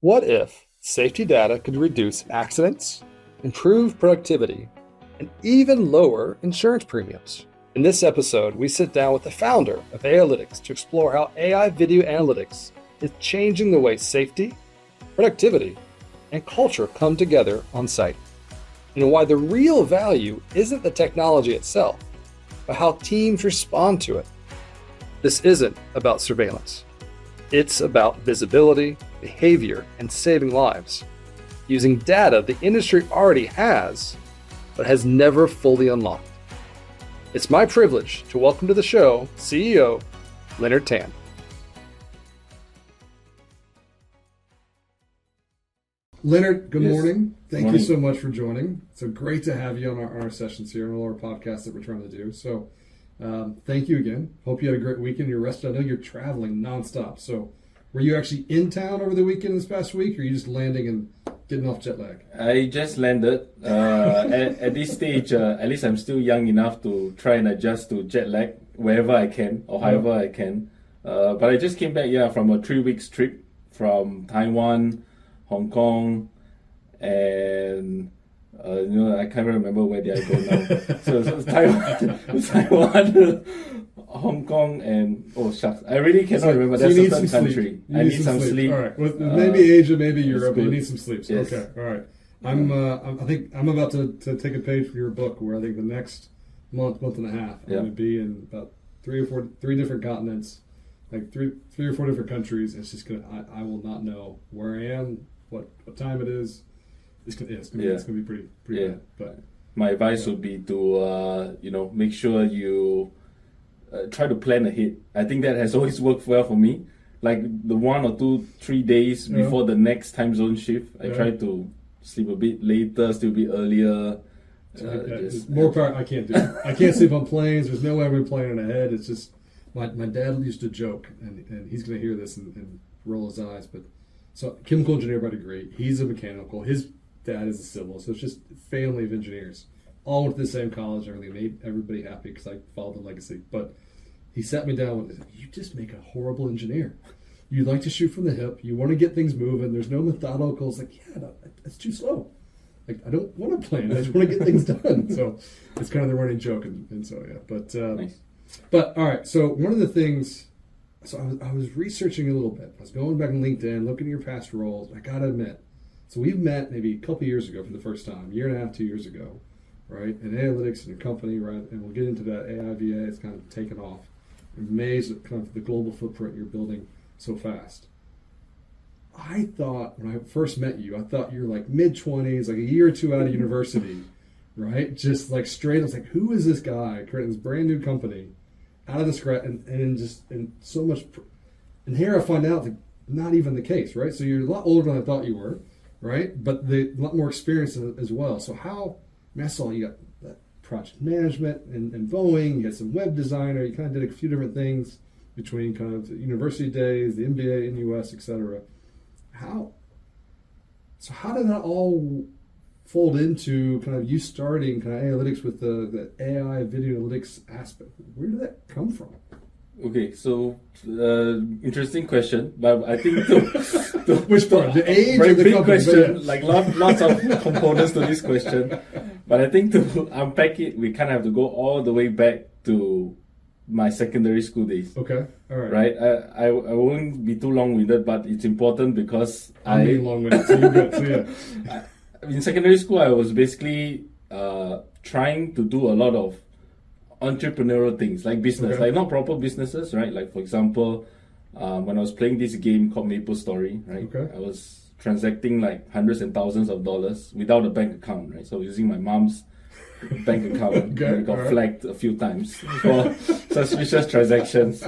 What if safety data could reduce accidents, improve productivity, and even lower insurance premiums? In this episode, we sit down with the founder of Ailytics to explore how AI video analytics is changing the way safety, productivity, and culture come together on site, and why the real value isn't the technology itself, but how teams respond to it. This isn't about surveillance. It's about visibility, behavior, and saving lives, using data the industry already has, but has never fully unlocked. It's my privilege to welcome to the show CEO Lenard Tan. Lenard, good morning. Thank Morning. you so much for joining. So great to have you on our sessions here and all our podcasts that we're trying to do. So thank you again. Hope you had a great weekend. You're rested. I know you're traveling nonstop. So were you actually in town over the weekend this past week, or are you just landing and getting off jet lag? I just landed. At this stage, at least I'm still young enough to try and adjust to jet lag wherever I can or however I can. But I just came back, from a 3 weeks trip from Taiwan, Hong Kong, and I can't remember where did I go now. so it's Taiwan, Hong Kong, and oh shucks, I really cannot remember. So That's you a need certain some country. sleep. I need some sleep. All right. Well, maybe Asia, maybe Europe. But you good. need some sleep. So, Yes. Okay. All right. I think I'm about to take a page from your book, where I think the next month and a half, I'm going to be in about three different continents, like three or four different countries. It's just I will not know where I am, what time it is. It's gonna be pretty bad. But my advice would be to make sure you try to plan ahead. I think that has always worked well for me. Like the 1 or 2, 3 days before the next time zone shift, I try to sleep a bit later, still be earlier. More part I can't do. I can't sleep on planes. There's no way I'm planning ahead. It's just my dad used to joke, and he's gonna hear this and roll his eyes. But so chemical engineer by degree, he's a mechanical. His dad is a civil, so it's just family of engineers, all went to the same college. Everything made everybody happy because I followed the legacy. But he sat me down with, "You just make a horrible engineer. You like to shoot from the hip. You want to get things moving. There's no methodical." It's like, no, that's too slow. Like, I don't want to plan. I just want to get things done. So it's kind of the running joke, and so yeah. But Nice. But all right. So one of the things. So I was researching a little bit. I was going back on LinkedIn, looking at your past roles. I gotta admit. So we've met maybe a couple years ago for the first time, year and a half, 2 years ago, right? In Ailytics and your company, right? And we'll get into that AIVA. It's kind of taken off. I'm amazed at kind of the global footprint you're building so fast. I thought when I first met you, I thought you were like mid-20s, like a year or two out of university, right? Just like straight. I was like, who is this guy creating this brand new company out of the scratch, and so much. And here I find out like not even the case, right? So you're a lot older than I thought you were. Right, but a lot more experience as well. So I saw you got that project management and Boeing. You had some web designer. You kind of did a few different things between kind of the university days, the MBA in the US, etc. How did that all fold into kind of you starting kind of analytics with the AI video analytics aspect? Where did that come from? Okay, so interesting question, but I think Which part? The age very of the big company? question, like lots of components to this question. But I think to unpack it, we kind of have to go all the way back to my secondary school days. Okay, all right. Right, I won't be too long-winded, but it's important because I'm being long-winded, so you're good. So yeah. in secondary school, I was basically trying to do a lot of entrepreneurial things, like business, like not proper businesses, right? Like for example, when I was playing this game called Maple Story, right? Okay. I was transacting like hundreds and thousands of dollars without a bank account, right? So using my mom's bank account, Okay, and I got alright. flagged a few times for suspicious transactions.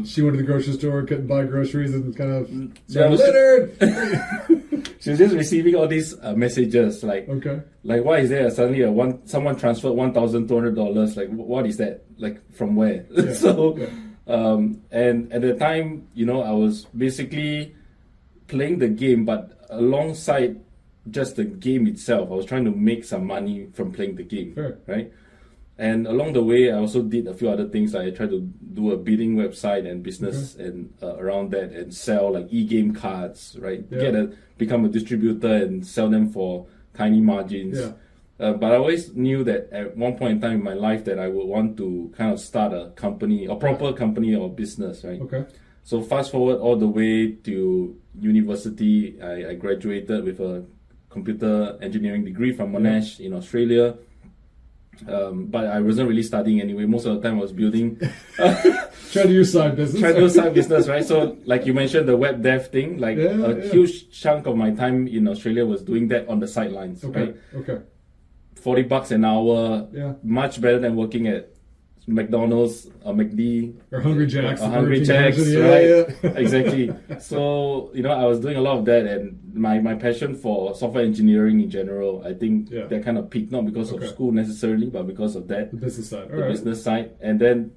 She went to the grocery store, couldn't buy groceries, and kind of Yeah, I was- Lenard. She was just receiving all these messages like, Okay. like why is there suddenly someone transferred $1,200? Like what is that? Like from where? Yeah, So, yeah. and at the time, I was basically playing the game, but alongside just the game itself, I was trying to make some money from playing the game, Fair. right? And along the way, I also did a few other things. Like I tried to do a bidding website and business and around that, and sell like e-game cards, right? Become a distributor and sell them for tiny margins. But I always knew that at one point in time in my life that I would want to kind of start a company, a proper company or business, right? So fast forward all the way to university, I graduated with a computer engineering degree from Monash in Australia. But I wasn't really studying anyway. Most of the time I was building. Try to do side business. Try to do side business, right? So like you mentioned, the web dev thing, like huge chunk of my time in Australia was doing that on the sidelines, right? $40 an hour, much better than working at McDonald's or McD or Hungry Jack's, right? Exactly. So I was doing a lot of that, and my passion for software engineering in general, I think that kind of peaked, not because of school necessarily, but because of that, the business side. Business side. And then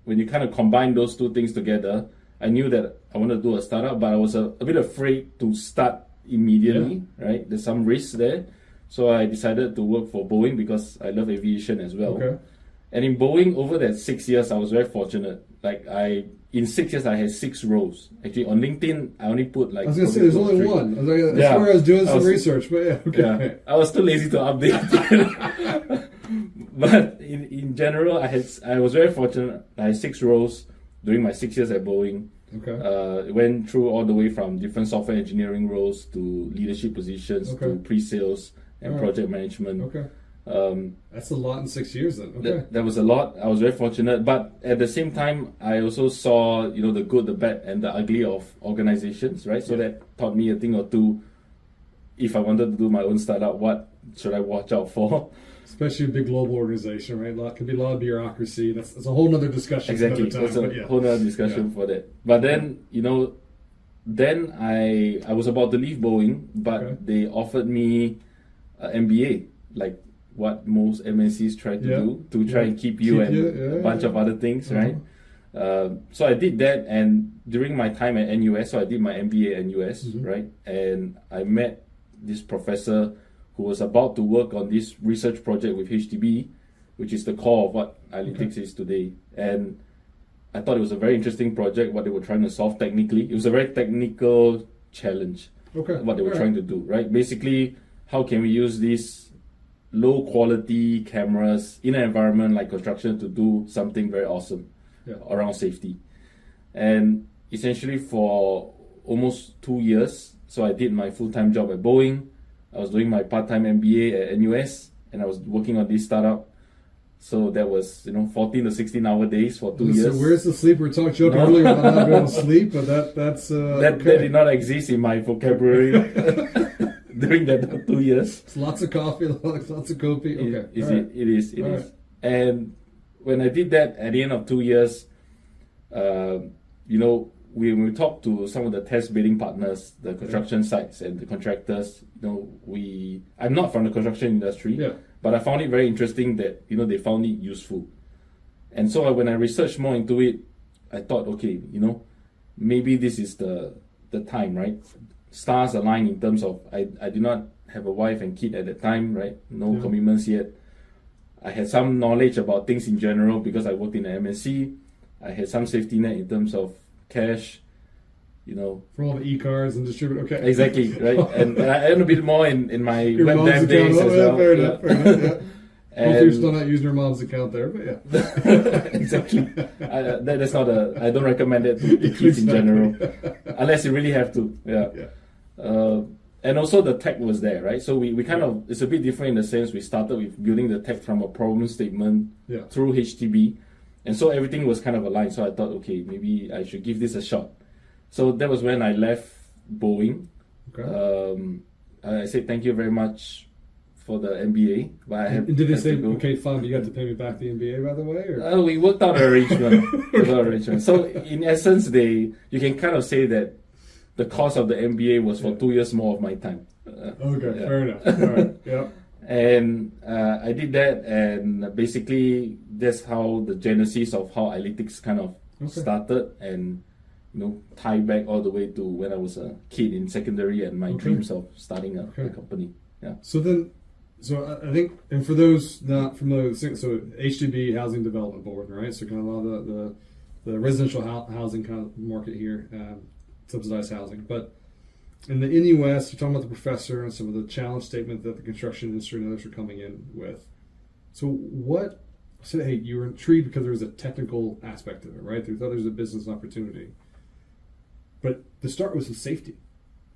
when you kind of combine those two things together, I knew that I wanted to do a startup, but I was a bit afraid to start immediately, right? There's some risks there. So I decided to work for Boeing because I love aviation as well. And in Boeing, over that 6 years, I was very fortunate. Like in 6 years, I had 6 roles. Actually, on LinkedIn, I only put like. I was gonna say there's only one. That's where I was doing some research, but I was too lazy to update. But in general, I was very fortunate. I had 6 roles during my 6 years at Boeing. Went through all the way from different software engineering roles to leadership positions to pre-sales and project management. That's a lot in 6 years then. That was a lot. I was very fortunate, but at the same time, I also saw the good, the bad, and the ugly of organizations, right? So that taught me a thing or two. If I wanted to do my own startup, what should I watch out for? Especially a big global organization, right? Could be a lot of bureaucracy. That's a whole nother discussion. Exactly, that's a whole other discussion for that. But then then I was about to leave Boeing, but they offered me an MBA, like what most MNCs try to do to try and keep you and a bunch of other things, right? So I did that, and during my time at NUS, so I did my MBA at NUS, right? And I met this professor who was about to work on this research project with HDB, which is the core of what Ailytics is today. And I thought it was a very interesting project, what they were trying to solve technically. It was a very technical challenge, what they were trying to do, right? Basically, how can we use these low quality cameras in an environment like construction to do something very awesome around safety? And essentially for almost 2 years, so I did my full-time job at Boeing, I was doing my part-time MBA at NUS, and I was working on this startup. So that was 14 to 16-hour days for 2 years. So where's the sleep? We were talking earlier about not being able to sleep, but that's that did not exist in my vocabulary during that 2 years. It's lots of coffee, lots of coffee. It is. And when I did that at the end of 2 years, we talked to some of the test bidding partners, the construction sites and the contractors. I'm not from the construction industry, but I found it very interesting that they found it useful. And so when I researched more into it, I thought, okay, maybe this is the time, right? Stars align in terms of I did not have a wife and kid at that time, right? No commitments yet. I had some knowledge about things in general because I worked in an MNC. I had some safety net in terms of cash, for all the e-cars and distributor. Exactly, right. And I earned a bit more in my web dev days as well. Fair enough. Hopefully you're still not using your mom's account there, but exactly. That's not I don't recommend it to kids in general, unless you really have to. And also the tech was there, right? So we kind of, it's a bit different in the sense we started with building the tech from a problem statement through HTB. And so everything was kind of aligned. So I thought, okay, maybe I should give this a shot. So that was when I left Boeing. I said thank you very much for the MBA. But I did they say, okay, fine, you got to pay me back the MBA, by the way? Or? We worked out an arrangement. So in essence, you can kind of say that the cost of the MBA was for 2 years more of my time. Fair enough. All right. And I did that, and basically that's how the genesis of how Ailytics kind of started, and tie back all the way to when I was a kid in secondary and my dreams of starting a company. So then, So I think, and for those not familiar, so HDB, Housing Development Board, right? So kind of a lot of the residential housing kind of market here, subsidized housing. But in the US, you're talking about the professor and some of the challenge statement that the construction industry and others are coming in with. So hey, you were intrigued because there was a technical aspect of it, right? You thought there was a business opportunity. But the start was the safety,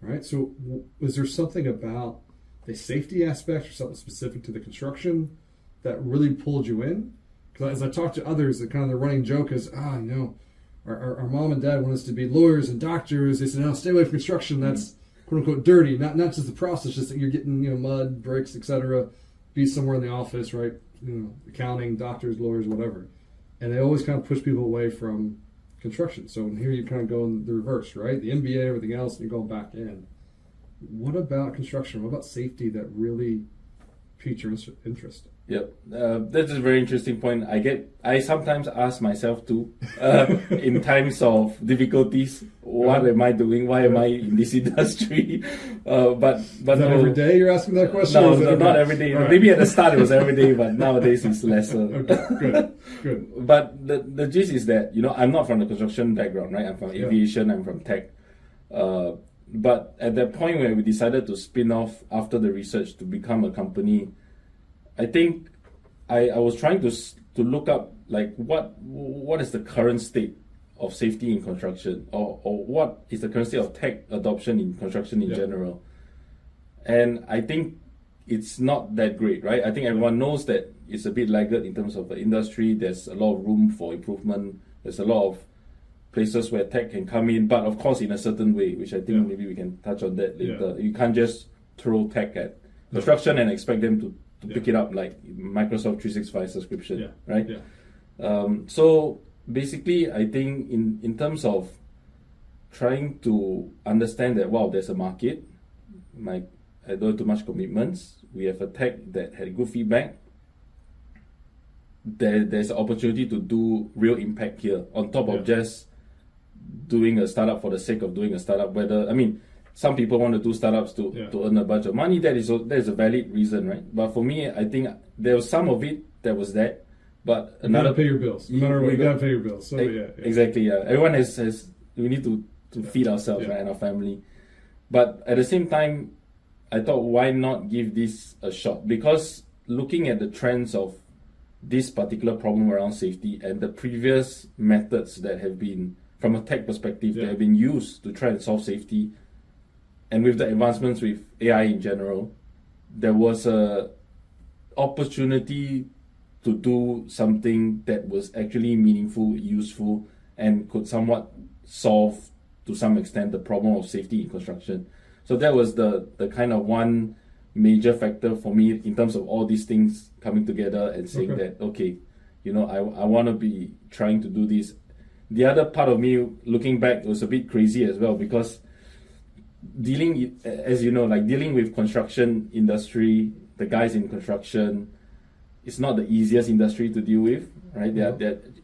right? So was there something about the safety aspect or something specific to the construction that really pulled you in? Because as I talk to others, the kind of the running joke is, our mom and dad want us to be lawyers and doctors. They said, no, stay away from construction. That's quote unquote dirty. Not just the process, just that you're getting mud, bricks, etc. Be somewhere in the office, right? Accounting, doctors, lawyers, whatever. And they always kind of push people away from construction. So here you kind of go in the reverse, right? The MBA, everything else, and you're going back in. What about construction? What about safety that really piqued your interest? Yep, that's a very interesting point. I sometimes ask myself too, in times of difficulties, what am I doing? Why am I in this industry? But every day you're asking that question? No, not every day. Right. Maybe at the start it was every day, but nowadays it's lesser. Okay, good. But the gist is that I'm not from the construction background, right? I'm from aviation. I'm from tech. But at that point where we decided to spin off after the research to become a company, I think I was trying to look up like what is the current state of safety in construction, or what is the current state of tech adoption in construction in general. And I think it's not that great, right? I think everyone knows that it's a bit laggard in terms of the industry. There's a lot of room for improvement. There's a lot of places where tech can come in, but of course in a certain way, which I think maybe we can touch on that later. You can't just throw tech at construction and expect them to pick it up like Microsoft 365 subscription, right? So basically, I think in terms of trying to understand that, wow, there's a market, like I don't have too much commitments, we have a tech that had good feedback, there's an opportunity to do real impact here on top of just doing a startup for the sake of doing a startup. Some people want to do startups to earn a bunch of money. That is a valid reason, right? But for me, I think there was some of it that was that. But you gotta pay your bills. No matter what, you gotta pay your bills. So exactly. Everyone has. We need to feed ourselves, right, and our family. But at the same time, I thought, why not give this a shot? Because looking at the trends of this particular problem around safety and the previous methods that have been, from a tech perspective, that have been used to try and solve safety, and with the advancements with AI in general, there was a opportunity to do something that was actually meaningful, useful, and could somewhat solve, to some extent, the problem of safety in construction. So that was the kind of one major factor for me in terms of all these things coming together and saying that, I want to be trying to do this. The other part of me, looking back, was a bit crazy as well, because dealing with construction industry, the guys in construction, it's not the easiest industry to deal with, right?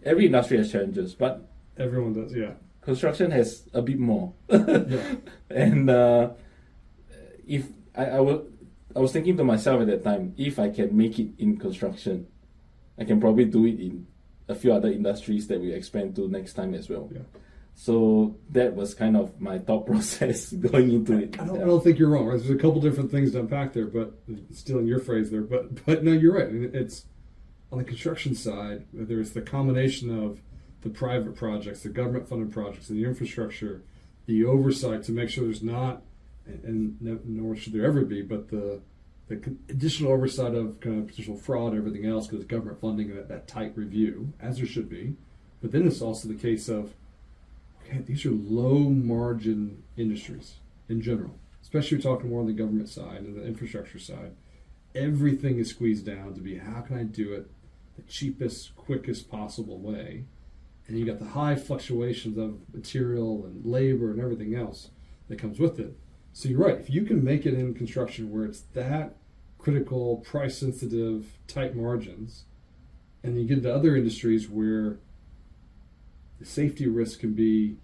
Every industry has challenges, but everyone does, construction has a bit more. And if I was thinking to myself at that time, if I can make it in construction, I can probably do it in a few other industries that we expand to next time as well. So that was kind of my thought process going into it. I don't think you're wrong. Right? There's a couple different things to unpack there, but stealing your phrase there. But no, you're right. I mean, it's on the construction side. There's the combination of the private projects, the government-funded projects, and the infrastructure, the oversight to make sure there's not, and nor should there ever be, but the additional oversight of kind of potential fraud and everything else, because government funding and that tight review, as there should be. But then it's also the case of, these are low-margin industries in general, especially you're talking more on the government side and the infrastructure side. Everything is squeezed down to be, how can I do it the cheapest, quickest possible way? And you got the high fluctuations of material and labor and everything else that comes with it. So you're right. If you can make it in construction where it's that critical, price-sensitive, tight margins, and you get into other industries where the safety risk can be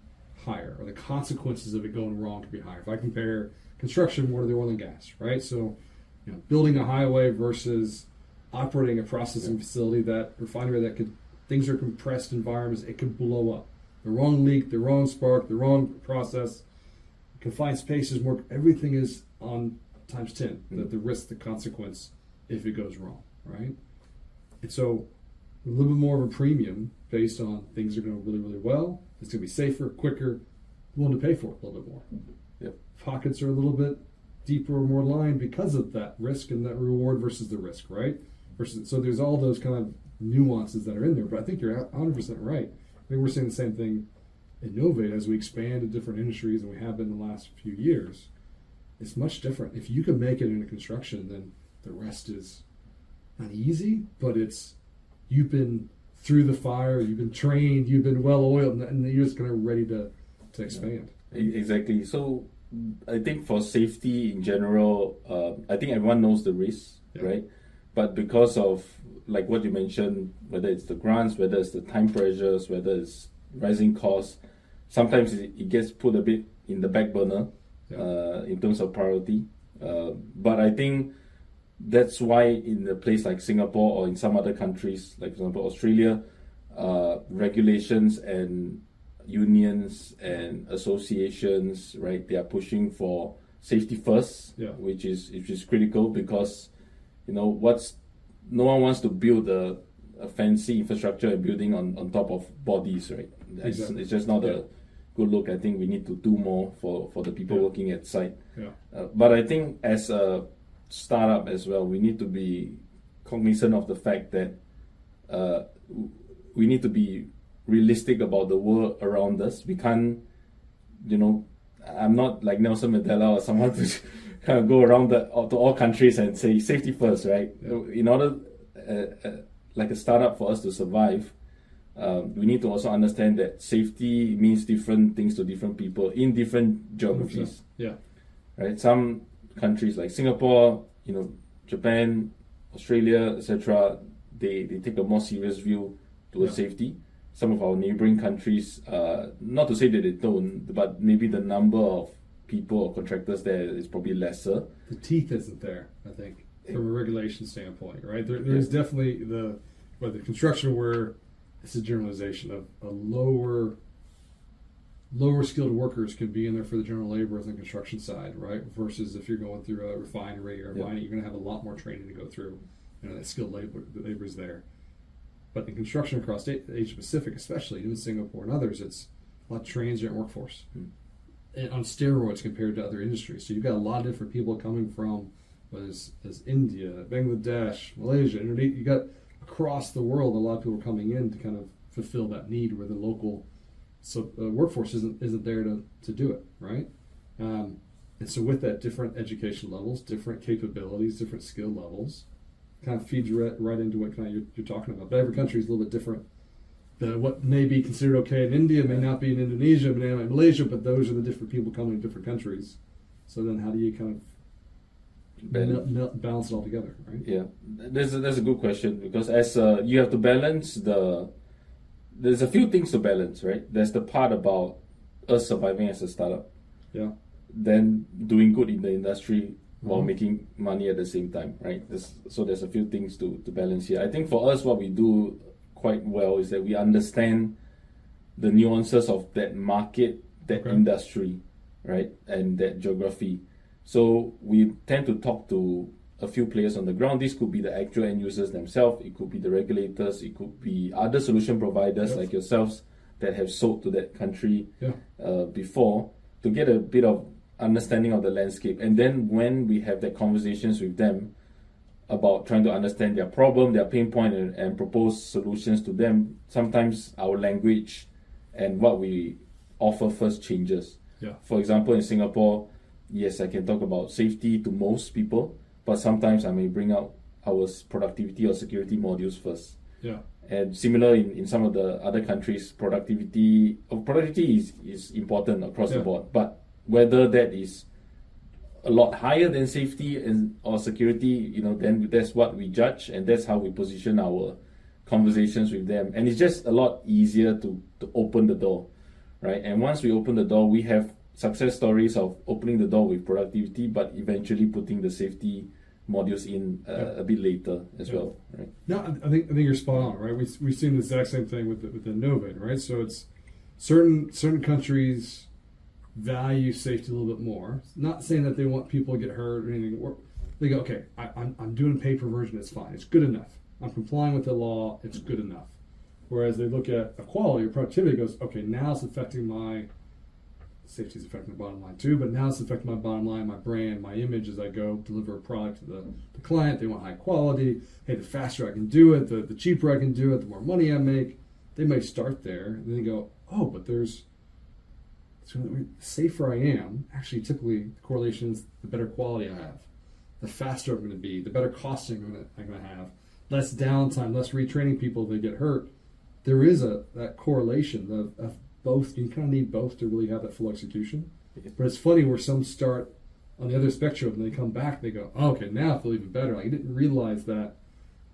higher, or the consequences of it going wrong can be higher. If I compare construction more to the oil and gas, right? So building a highway versus operating a processing facility, that refinery that could, things are compressed environments, it could blow up. The wrong leak, the wrong spark, the wrong process, confined spaces, more, everything is on times 10, the risk, the consequence if it goes wrong, right? And so a little bit more of a premium based on things are going really, really well. It's going to be safer, quicker, willing to pay for it a little bit more. Yep. Pockets are a little bit deeper or more lined because of that risk and that reward versus the risk, right? So there's all those kind of nuances that are in there. But I think you're 100% right. I think we're seeing the same thing in Novate as we expand to different industries, and we have been in the last few years. It's much different. If you can make it into construction, then the rest is not easy, but it's, you've been through the fire, you've been trained, you've been well oiled, and you're just kind of ready to expand. Exactly. So I think for safety in general, I think everyone knows the risks, right? But because of, like what you mentioned, whether it's the grants, whether it's the time pressures, whether it's rising costs, sometimes it gets put a bit in the back burner in terms of priority. But I think that's why in a place like Singapore or in some other countries, like for example Australia, regulations and unions and associations, right, they are pushing for safety first, which is critical, because no one wants to build a fancy infrastructure and building on top of bodies, right? Exactly. It's just not a good look. I think we need to do more for the people working at site. Yeah. But I think as a startup as well, we need to be cognizant of the fact that we need to be realistic about the world around us. We can't, I'm not like Nelson Mandela or someone to kind of go around to all countries and say safety first, right? In order, like a startup, for us to survive, we need to also understand that safety means different things to different people in different geographies. 100%. Yeah. Right. Some countries like Singapore, Japan, Australia, etc., they take a more serious view towards safety. Some of our neighboring countries, not to say that they don't, but maybe the number of people or contractors there is probably lesser. The teeth isn't there, I think, from a regulation standpoint, right? There's definitely whether construction, where it's a generalization of a lower skilled workers can be in there for the general laborers on the construction side, right? Versus if you're going through a refinery or a mining, you're going to have a lot more training to go through. That skilled labor is there. But in construction across Asia Pacific, especially in Singapore and others, it's a lot of transient workforce and on steroids compared to other industries. So you've got a lot of different people coming from, whether it's India, Bangladesh, Malaysia, Indonesia. You got across the world a lot of people coming in to kind of fulfill that need where the local workforce isn't there to do it, right? And so with that, different education levels, different capabilities, different skill levels, kind of feeds right into what kind of you're talking about. But every country is a little bit different. What may be considered okay in India may not be in Indonesia, may not be in Malaysia, but those are the different people coming in different countries. So then how do you kind of balance it all together, right? Yeah, that's a good question, because as you have to balance there's a few things to balance, right? There's the part about us surviving as a startup. Yeah. Then doing good in the industry while making money at the same time, right? So there's a few things to balance here. I think for us, what we do quite well is that we understand the nuances of that market, that industry, right? And that geography. So we tend to talk to a few players on the ground. This could be the actual end users themselves, it could be the regulators, it could be other solution providers like yourselves that have sold to that country before, to get a bit of understanding of the landscape. And then when we have that conversations with them about trying to understand their problem, their pain point, and propose solutions to them, sometimes our language and what we offer first changes. For example, in Singapore, yes, I can talk about safety to most people, but sometimes I may bring out our productivity or security modules first. And similar in some of the other countries, productivity is important across the board. But whether that is a lot higher than safety or security, then that's what we judge, and that's how we position our conversations with them. And it's just a lot easier to open the door, right? And once we open the door, we have success stories of opening the door with productivity, but eventually putting the safety modules first. And similar in some of the other countries, productivity is important across the board. But whether that is a lot higher than safety or security, then that's what we judge, and that's how we position our conversations with them. And it's just a lot easier to open the door, right? And once we open the door, we have success stories of opening the door with productivity, but eventually putting the safety modules in a bit later as well, right? No, I think you're spot on, right? We've seen the exact same thing with the Novid, right? So it's certain countries value safety a little bit more. Not saying that they want people to get hurt or anything. They go, okay, I'm doing a paper version. It's fine. It's good enough. I'm complying with the law. It's good enough. Whereas they look at equality or productivity, goes, okay, now it's affecting my safety is affecting the bottom line too, but now it's affecting my bottom line, my brand, my image as I go deliver a product to the client. They want high quality. Hey, the faster I can do it, the cheaper I can do it, the more money I make. They may start there, and then they go, oh, but there's so the safer I am. Actually, typically the correlation is the better quality I have, the faster I'm going to be, the better costing I'm going to have, less downtime, less retraining people if they get hurt. There is that correlation of both. You kind of need both to really have that full execution. But it's funny where some start on the other spectrum and they come back, they go, oh, okay, now I feel even better. Like, I didn't realize that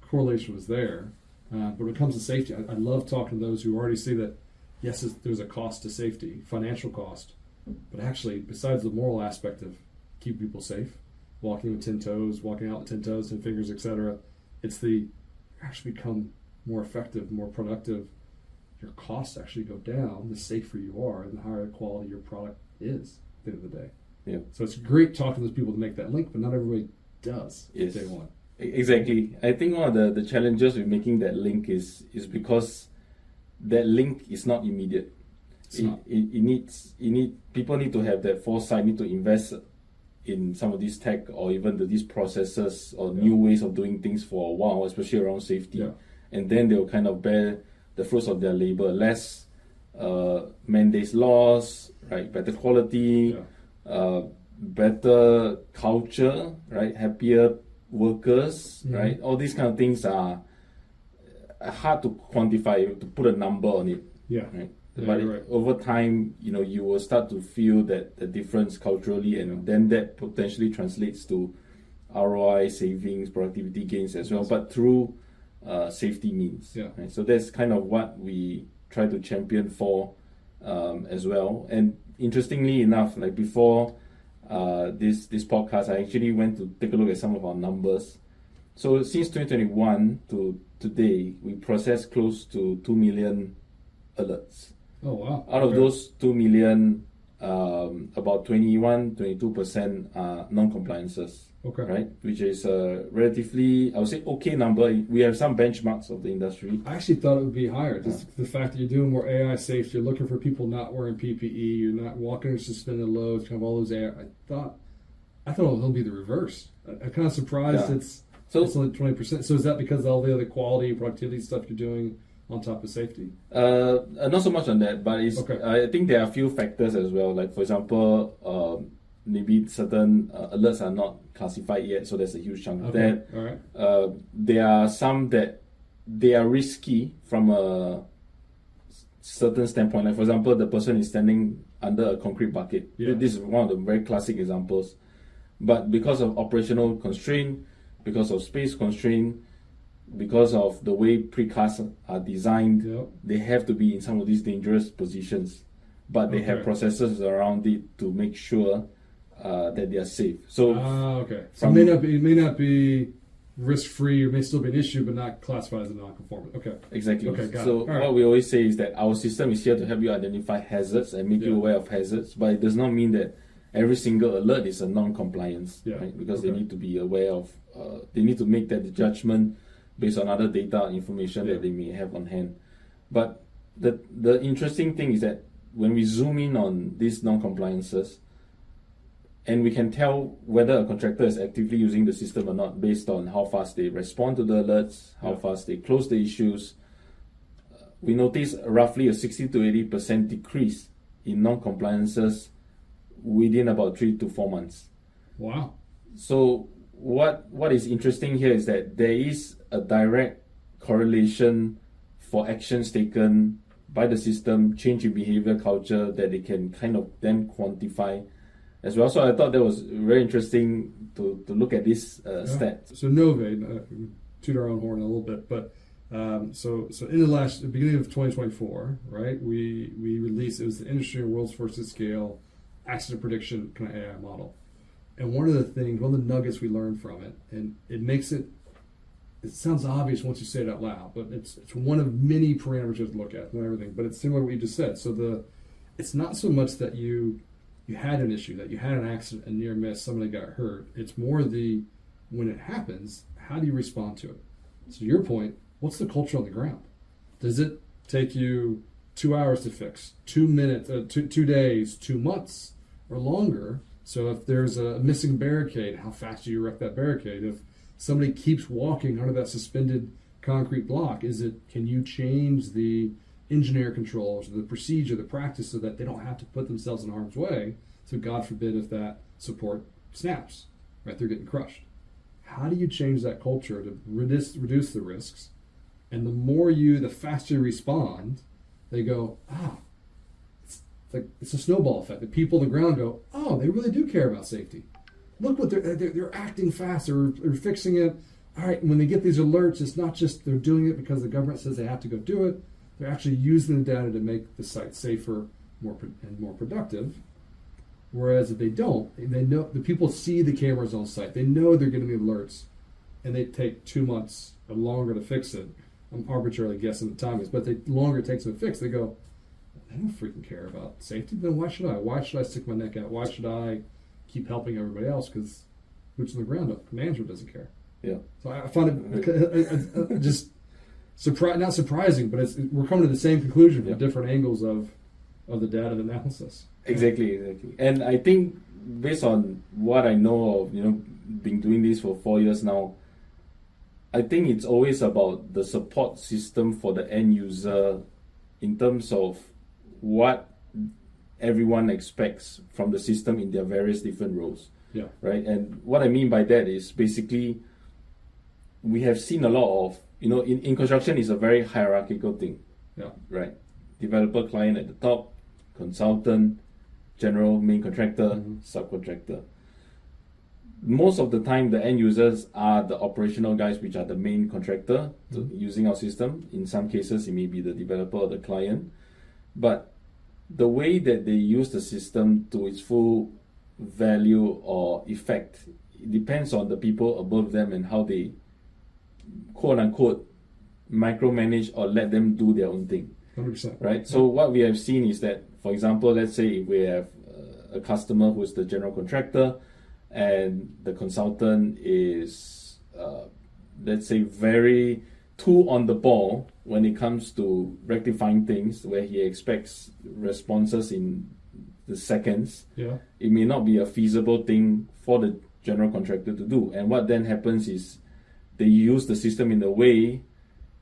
correlation was there. But when it comes to safety, I love talking to those who already see that, yes, there's a cost to safety, financial cost, but actually, besides the moral aspect of keeping people safe, walking with 10 toes, walking out with 10 toes, 10 fingers, etc., it's you actually become more effective, more productive. Your costs actually go down the safer you are and the higher quality your product is at the end of the day. Yeah. So it's great talking to those people to make that link, but not everybody does Yes. day one. Exactly. I think one of the challenges with making that link is because that link is not immediate. People need to have that foresight, need to invest in some of these tech or even these processes or new ways of doing things for a while, especially around safety. Yeah. And then they'll kind of bear the fruits of their labor. Less mandates, laws, right? Better quality, better culture, right? Happier workers, right? All these kind of things are hard to quantify, to put a number on it. Yeah. Right? Yeah, But right. over time, you will start to feel that the difference culturally, and then that potentially translates to ROI, savings, productivity gains as well, but through safety means. Yeah. Right? So that's kind of what we try to champion for as well. And interestingly enough, like before this podcast, I actually went to take a look at some of our numbers. So since 2021 to today, we processed close to 2 million alerts. Oh, wow. Out of those 2 million, about 22% are non-compliances. Okay. Right? Which is a relatively, I would say, okay number. We have some benchmarks of the industry. I actually thought it would be higher. Just the fact that you're doing more AI safe, you're looking for people not wearing PPE, you're not walking in suspended loads, kind of all those AI. I thought it'll be the reverse. I'm kind of surprised it's only 20%. So is that because of all the other quality, productivity stuff you're doing on top of safety? Not so much on that, but I think there are a few factors as well. Like, for example, maybe certain alerts are not classified yet, so there's a huge chunk of that. All right. There are some that they are risky from a certain standpoint. Like, for example, the person is standing under a concrete bucket. Yeah. This is one of the very classic examples. But because of operational constraint, because of space constraint, because of the way precasts are designed, they have to be in some of these dangerous positions. But they have processes around it to make sure that they are safe. So, so it may not be risk-free, or may still be an issue, but not classified as a non-conformant. Okay. Exactly. Okay, got so it. what we always say is that our system is here to help you identify hazards and make you aware of hazards, but it does not mean that every single alert is a non-compliance, right? Because they need to be aware of, they need to make that judgment based on other data information that they may have on hand. But the interesting thing is that when we zoom in on these non-compliances, and we can tell whether a contractor is actively using the system or not based on how fast they respond to the alerts, how fast they close the issues, we notice roughly a 60 to 80% decrease in non-compliances within about 3 to 4 months. Wow. So what is interesting here is that there is a direct correlation for actions taken by the system, change in behavior culture that they can kind of then quantify as well. So I thought that was very interesting to look at this stat. So Novid, toot our own horn a little bit, but so in the beginning of 2024, right, we released, it was the industry and world's first at scale accident prediction kind of AI model. And one of the nuggets we learned from it, and it sounds obvious once you say it out loud, but it's one of many parameters you have to look at, not everything, but it's similar to what you just said. So it's not so much that you had an issue, that you had an accident, a near miss, somebody got hurt. It's more when it happens, how do you respond to it? So to your point, what's the culture on the ground? Does it take you 2 hours to fix, 2 minutes, 2 days, 2 months, or longer? So if there's a missing barricade, how fast do you erect that barricade? If somebody keeps walking under that suspended concrete block, can you change the engineer controls, the procedure, the practice, so that they don't have to put themselves in harm's way? So God forbid if that support snaps, right? They're getting crushed. How do you change that culture to reduce the risks? And the faster you respond, they go, it's a snowball effect. The people on the ground go, oh, they really do care about safety. Look what they're acting fast. They're fixing it. All right. And when they get these alerts, it's not just they're doing it because the government says they have to go do it. They're actually using the data to make the site safer, more productive. Whereas if they don't, they know the people see the cameras on site. They know they're getting the alerts, and they take 2 months or longer to fix it. I'm arbitrarily guessing the time is, but the longer it takes them to fix, they go, I don't freaking care about safety. Then why should I? Why should I stick my neck out? Why should I keep helping everybody else? Because boots on the ground, management doesn't care. Yeah. So I find it just not surprising, but we're coming to the same conclusion from different angles of the data analysis. Exactly. And I think based on what I know of, been doing this for 4 years now, I think it's always about the support system for the end user in terms of what everyone expects from the system in their various different roles. Yeah. Right. And what I mean by that is basically we have seen a lot of, in construction is a very hierarchical thing. Yeah. Right. Developer, client at the top, consultant, general, main contractor, subcontractor. Most of the time, the end users are the operational guys, which are the main contractor using our system. In some cases, it may be the developer or the client. But the way that they use the system to its full value or effect, it depends on the people above them and how they, quote unquote, micromanage or let them do their own thing. 100%. Right? So what we have seen is that, for example, let's say if we have a customer who is the general contractor and the consultant is, let's say, very too on the ball when it comes to rectifying things, where he expects responses in the seconds, it may not be a feasible thing for the general contractor to do. And what then happens is they use the system in a way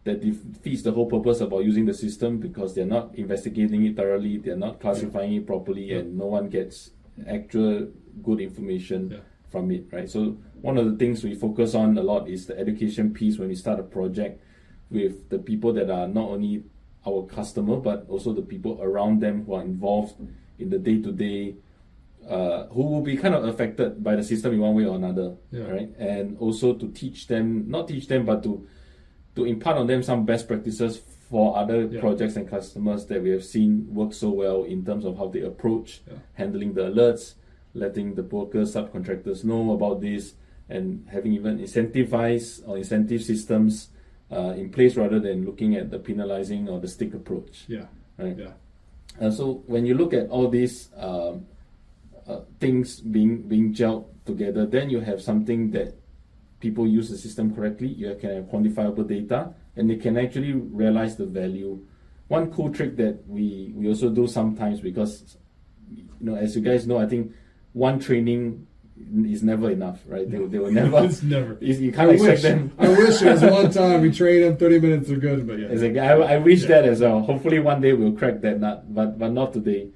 that defeats the whole purpose about using the system, because they're not investigating it thoroughly, they're not classifying it properly, and no one gets actual good information from it, right? So one of the things we focus on a lot is the education piece when we start a project with the people that are not only our customer, but also the people around them who are involved in the day-to-day, who will be kind of affected by the system in one way or another, right? And also to teach them, not teach them, but to impart on them some best practices for other projects and customers that we have seen work so well in terms of how they approach handling the alerts, letting the brokers, subcontractors know about this, and having even incentive systems in place rather than looking at the penalizing or the stick approach. Right. So when you look at all these things being gelled together, then you have something that people use the system correctly. You can have quantifiable data, and they can actually realize the value. One cool trick that we also do sometimes, because as you guys know, I think one training is never enough, right? They will never. It's never. You can't expect them. I wish it was one time we train them 30 minutes are good, but Exactly. I wish that as well. Hopefully one day we'll crack that nut, but not today.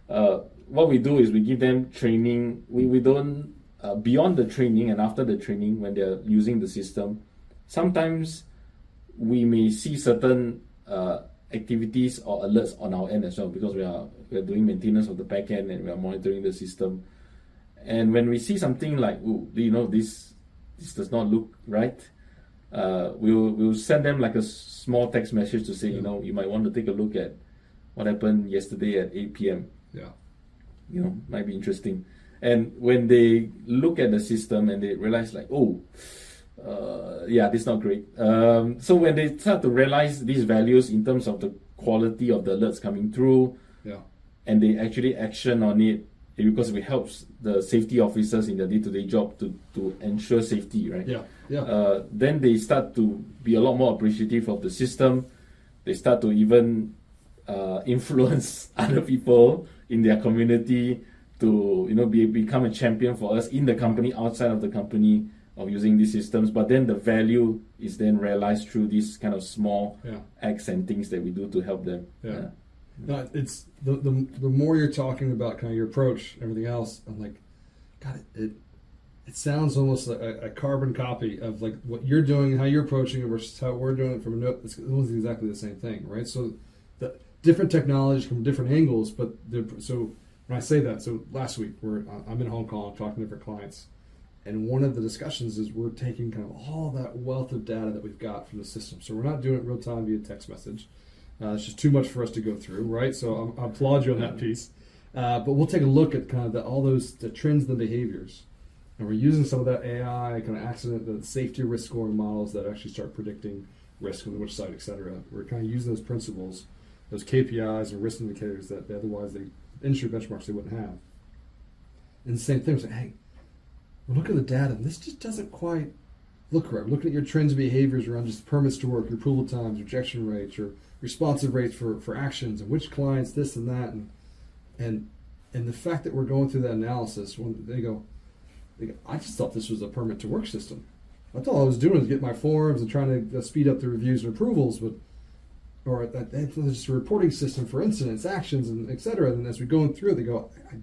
What we do is we give them training. We don't beyond the training and after the training, when they're using the system, sometimes we may see certain activities or alerts on our end as well, because we are doing maintenance of the back end and we are monitoring the system. And when we see something like, this does not look right, we'll send them like a small text message to say, you might want to take a look at what happened yesterday at 8 p.m. Might be interesting. And when they look at the system and they realize like, oh, yeah, this is not great. So when they start to realize these values in terms of the quality of the alerts coming through, Yeah. and they actually action on it, because it helps the safety officers in their day-to-day job to ensure safety, right? Yeah. Yeah. Then they start to be a lot more appreciative of the system. They start to even influence other people in their community to become a champion for us in the company, outside of the company, of using these systems. But then the value is then realized through these kind of small acts and things that we do to help them. Yeah. No, it's the more you're talking about kind of your approach, everything else, I'm like, God, it sounds almost like a carbon copy of like what you're doing and how you're approaching it versus how we're doing it from a note. It's almost exactly the same thing, right? So the different technologies from different angles, but so when I say that, so last week I'm in Hong Kong talking to different clients, and one of the discussions is we're taking kind of all that wealth of data that we've got from the system. So we're not doing it real time via text message. It's just too much for us to go through, right? So I applaud you on that piece. But we'll take a look at kind of all the trends and the behaviors. And we're using some of that AI, kind of the safety risk scoring models that actually start predicting risk on which side, et cetera. We're kind of using those principles, those KPIs and risk indicators that otherwise industry benchmarks they wouldn't have. And the same thing, we're saying, hey, we're looking at the data, and this just doesn't quite look right. We're looking at your trends and behaviors around just permits to work, your approval times, rejection rates, or responsive rates for actions, and which clients, this and that, and the fact that we're going through that analysis, when they go, I just thought this was a permit to work system. I thought all I was doing was get my forms and trying to speed up the reviews and approvals, or that's just a reporting system for incidents, actions, and et cetera. And as we're going through it, they go, I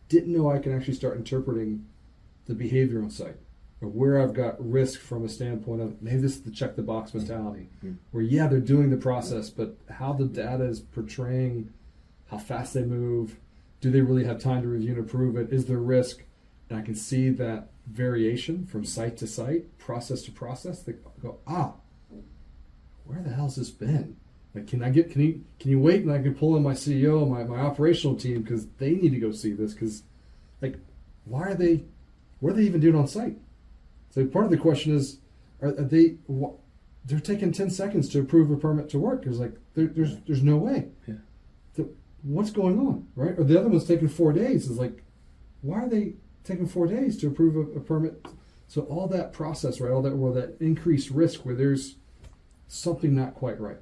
didn't know I can actually start interpreting the behavior on site, or where I've got risk from a standpoint of maybe this is the check the box mentality, where they're doing the process, but how the data is portraying how fast they move, do they really have time to review and approve it, is there risk? And I can see that variation from site to site, process to process. They go, where the hell's this been? Like, can you wait and I can pull in my CEO, my operational team, because they need to go see this, because like, what are they even doing on site? So part of the question is, they're taking 10 seconds to approve a permit to work. It's like, there's no way. Yeah. So what's going on, right? Or the other one's taking 4 days. It's like, why are they taking 4 days to approve a permit? So all that process, right? All that increased risk where there's something not quite right.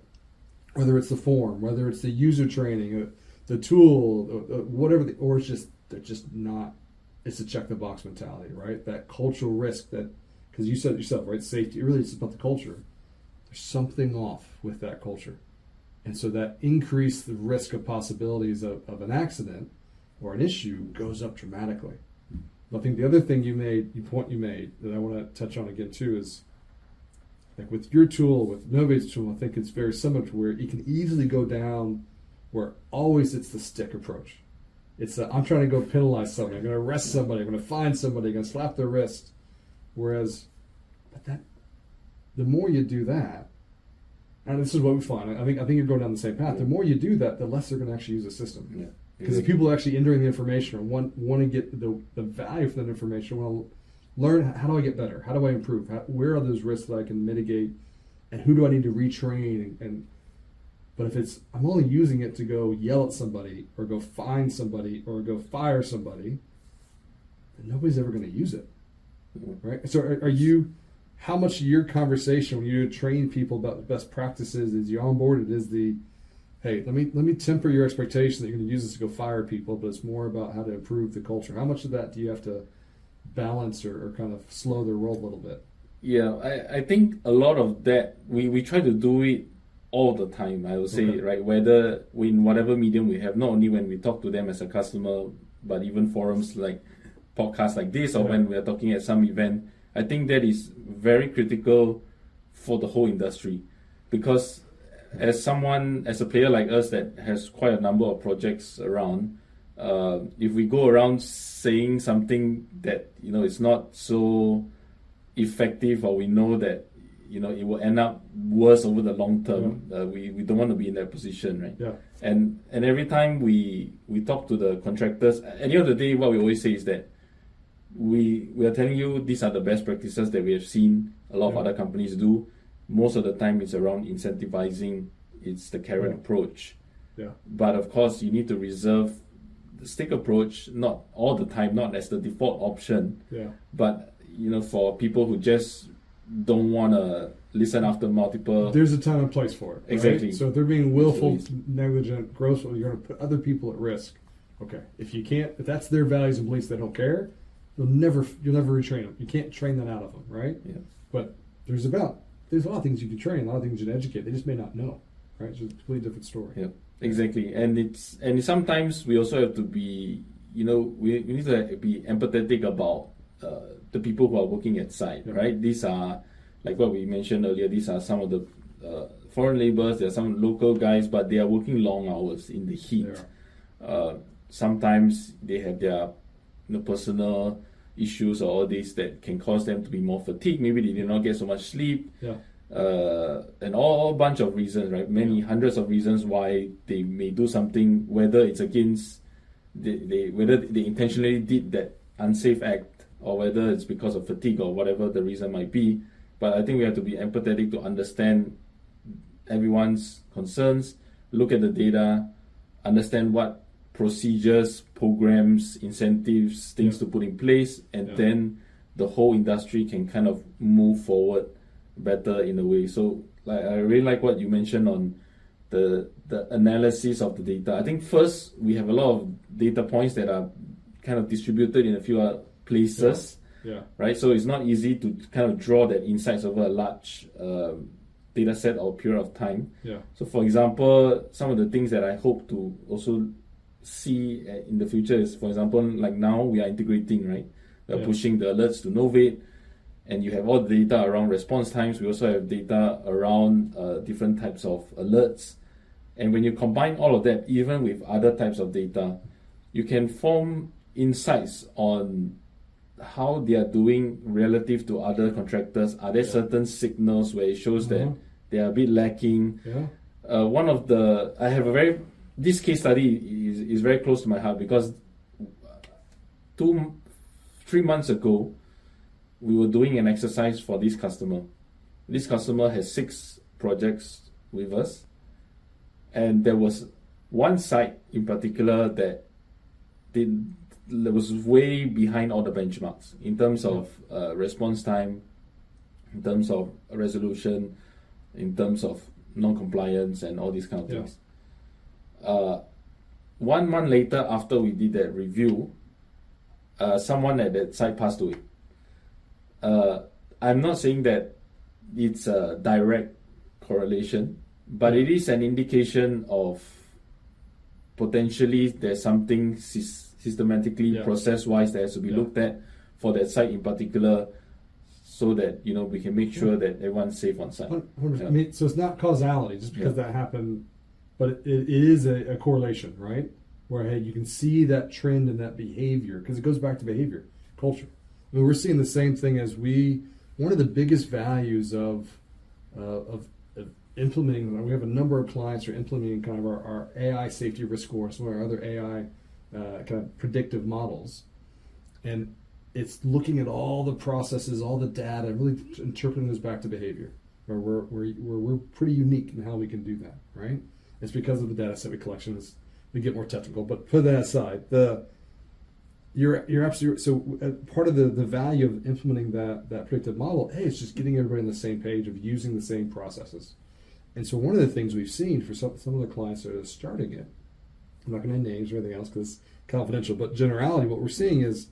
Whether it's the form, whether it's the user training, the tool, whatever, or they're just not. It's a check the box mentality, right? That cultural risk because you said it yourself, right? Safety, really it's about the culture. There's something off with that culture. And so that increased the risk of possibilities of an accident or an issue goes up dramatically. I think the other thing you made that I want to touch on again too is like with your tool, with Novate's tool, I think it's very similar to where you can easily go down where always it's the stick approach. It's I'm trying to go penalize somebody. I'm going to arrest somebody. I'm going to fine somebody. I'm going to slap their wrist. Whereas, the more you do that, and this is what we find. I think you're going down the same path. The more you do that, the less they're going to actually use the system. Yeah. Because the people actually entering the information or want to get the value from that information, want to learn how do I get better? How do I improve? Where are those risks that I can mitigate? And who do I need to retrain? But if it's, I'm only using it to go yell at somebody or go find somebody or go fire somebody, then nobody's ever going to use it, right? So how much of your conversation when you train people about the best practices is you onboarded is hey, let me temper your expectation that you're going to use this to go fire people, but it's more about how to improve the culture. How much of that do you have to balance or kind of slow their roll a little bit? Yeah, I think a lot of that, we try to do it all the time, I would say, right? Whether in whatever medium we have, not only when we talk to them as a customer, but even forums like podcasts like this, or when we are talking at some event. I think that is very critical for the whole industry, because as a player like us that has quite a number of projects around, if we go around saying something that is not so effective, or we know that it will end up worse over the long term. We don't want to be in that position, right? Yeah. And every time we talk to the contractors, at the end of the day, what we always say is that we are telling you these are the best practices that we have seen a lot of other companies do. Most of the time it's around incentivizing, it's the carrot approach. Yeah. But of course you need to reserve the stick approach, not all the time, not as the default option. Yeah. But for people who just don't want to listen after multiple. There's a time and place for it. Right? Exactly. So if they're being willful, negligent, gross, you're going to put other people at risk. Okay. If that's their values and beliefs, they don't care. You'll never retrain them. You can't train that out of them, right? Yeah. But there's a lot of things you can train, a lot of things you can educate. They just may not know, right? It's a completely different story. Yeah, exactly. And sometimes we also have to be, we need to be empathetic about the people who are working at site, right? These are, like what we mentioned earlier, these are some of the foreign laborers, there are some local guys, but they are working long hours in the heat. Sometimes they have their personal issues or all this that can cause them to be more fatigued. Maybe they did not get so much sleep. And all bunch of reasons, right? Many hundreds of reasons why they may do something, whether it's against whether they intentionally did that unsafe act or whether it's because of fatigue or whatever the reason might be. But I think we have to be empathetic to understand everyone's concerns, look at the data, understand what procedures, programs, incentives, things to put in place, and then the whole industry can kind of move forward better in a way. So I really like what you mentioned on the analysis of the data. I think first we have a lot of data points that are kind of distributed in a few places, right? So it's not easy to kind of draw that insights over a large data set or period of time. So for example, some of the things that I hope to also see in the future is, for example, like now we are integrating, right? We are pushing the alerts to Novate, and you have all the data around response times. We also have data around different types of alerts. And when you combine all of that, even with other types of data, you can form insights on how they are doing relative to other contractors. Are there certain signals where it shows that they are a bit lacking? This case study is very close to my heart because 3 months ago, we were doing an exercise for this customer. This customer has 6 projects with us, and there was one site in particular that was way behind all the benchmarks in terms of response time, in terms of resolution, in terms of non-compliance and all these kind of things. 1 month later, after we did that review, someone at that site passed away. I'm not saying that it's a direct correlation, but it is an indication of potentially there's something systematically, process-wise that has to be looked at for that site in particular, so that we can make sure that everyone's safe on site. I mean, so it's not causality just because that happened, but it is a correlation, right? Where you can see that trend and that behavior, because it goes back to behavior, culture. I mean, we're seeing the same thing as one of the biggest values of implementing. We have a number of clients who are implementing kind of our AI safety risk score, some of our other AI kind of predictive models, and it's looking at all the processes, all the data, really interpreting those back to behavior. Where we're pretty unique in how we can do that, right? It's because of the data set we collection. We get more technical, but put that aside. You're absolutely so. Part of the value of implementing that predictive model, it's just getting everybody on the same page of using the same processes. And so one of the things we've seen for some of the clients that are starting it, I'm not going to name names or anything else because it's confidential, but generality, what we're seeing is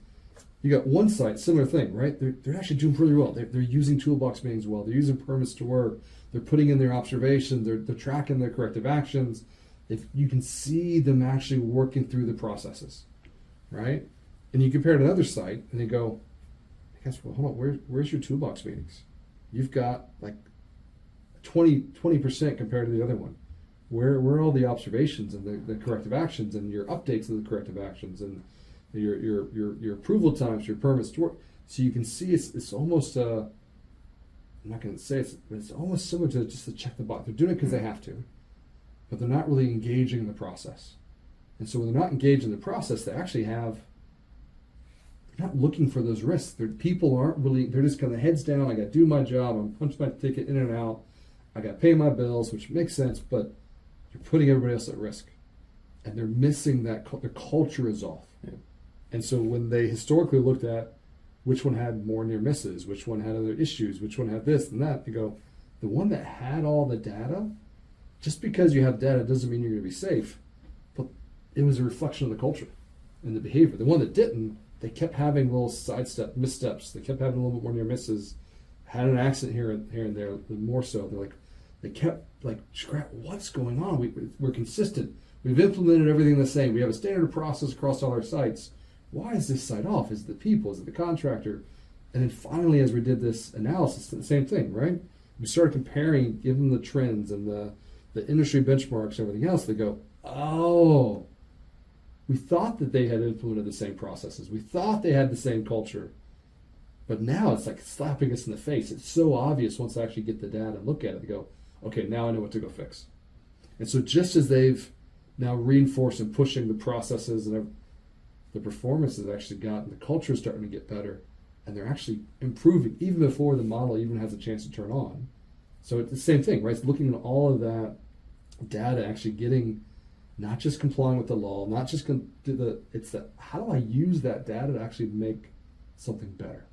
you got one site, similar thing, right? They're actually doing pretty well. They're using toolbox meetings well. They're using permits to work. They're putting in their observations. They're tracking their corrective actions. If you can see them actually working through the processes, right? And you compare to another site, and they go, guess what? Hold on, where's your toolbox meetings? You've got like 20% compared to the other one. Where are all the observations and the corrective actions and your updates of the corrective actions and your approval times, your permits to work? So you can see it's almost I'm not going to say it's almost similar to just to check the box. They're doing it because they have to, but they're not really engaging in the process. And so when they're not engaged in the process, they're not looking for those risks. People aren't really, they're just kind of heads down. I got to do my job. I'm punch my ticket in and out. I got to pay my bills, which makes sense, but you're putting everybody else at risk. And they're missing that, their culture is off. Yeah. And so when they historically looked at which one had more near misses, which one had other issues, which one had this and that, they go, the one that had all the data, just because you have data doesn't mean you're going to be safe, but it was a reflection of the culture and the behavior. The one that didn't, they kept having little missteps. They kept having a little bit more near misses, had an accident here and there, more so. They kept like, scrap, what's going on? We're consistent. We've implemented everything the same. We have a standard process across all our sites. Why is this site off? Is it the people? Is it the contractor? And then finally, as we did this analysis, the same thing, right? We started comparing, given the trends and the industry benchmarks and everything else. They go, oh, we thought that they had implemented the same processes. We thought they had the same culture. But now it's like slapping us in the face. It's so obvious once I actually get the data and look at it. They go, okay, now I know what to go fix. And so just as they've now reinforced and pushing the processes and the performance has actually gotten, the culture is starting to get better, and they're actually improving even before the model even has a chance to turn on. So it's the same thing, right? It's looking at all of that data, actually getting, not just complying with the law, not just how do I use that data to actually make something better,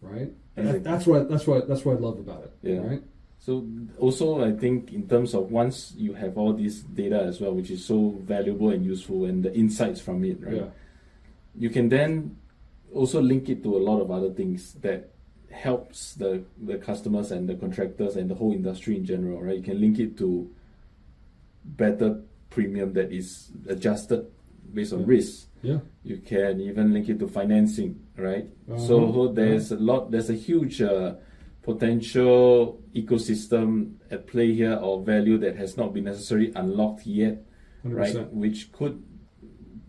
right? And that's what I love about it, yeah. Right? So also, I think in terms of once you have all this data as well, which is so valuable and useful, and the insights from it, right? Yeah. You can then also link it to a lot of other things that helps the customers and the contractors and the whole industry in general, right? You can link it to better premium that is adjusted based on risk. Yeah. You can even link it to financing, right? So there's a huge potential ecosystem at play here, or value that has not been necessarily unlocked yet, 100%. right? Which could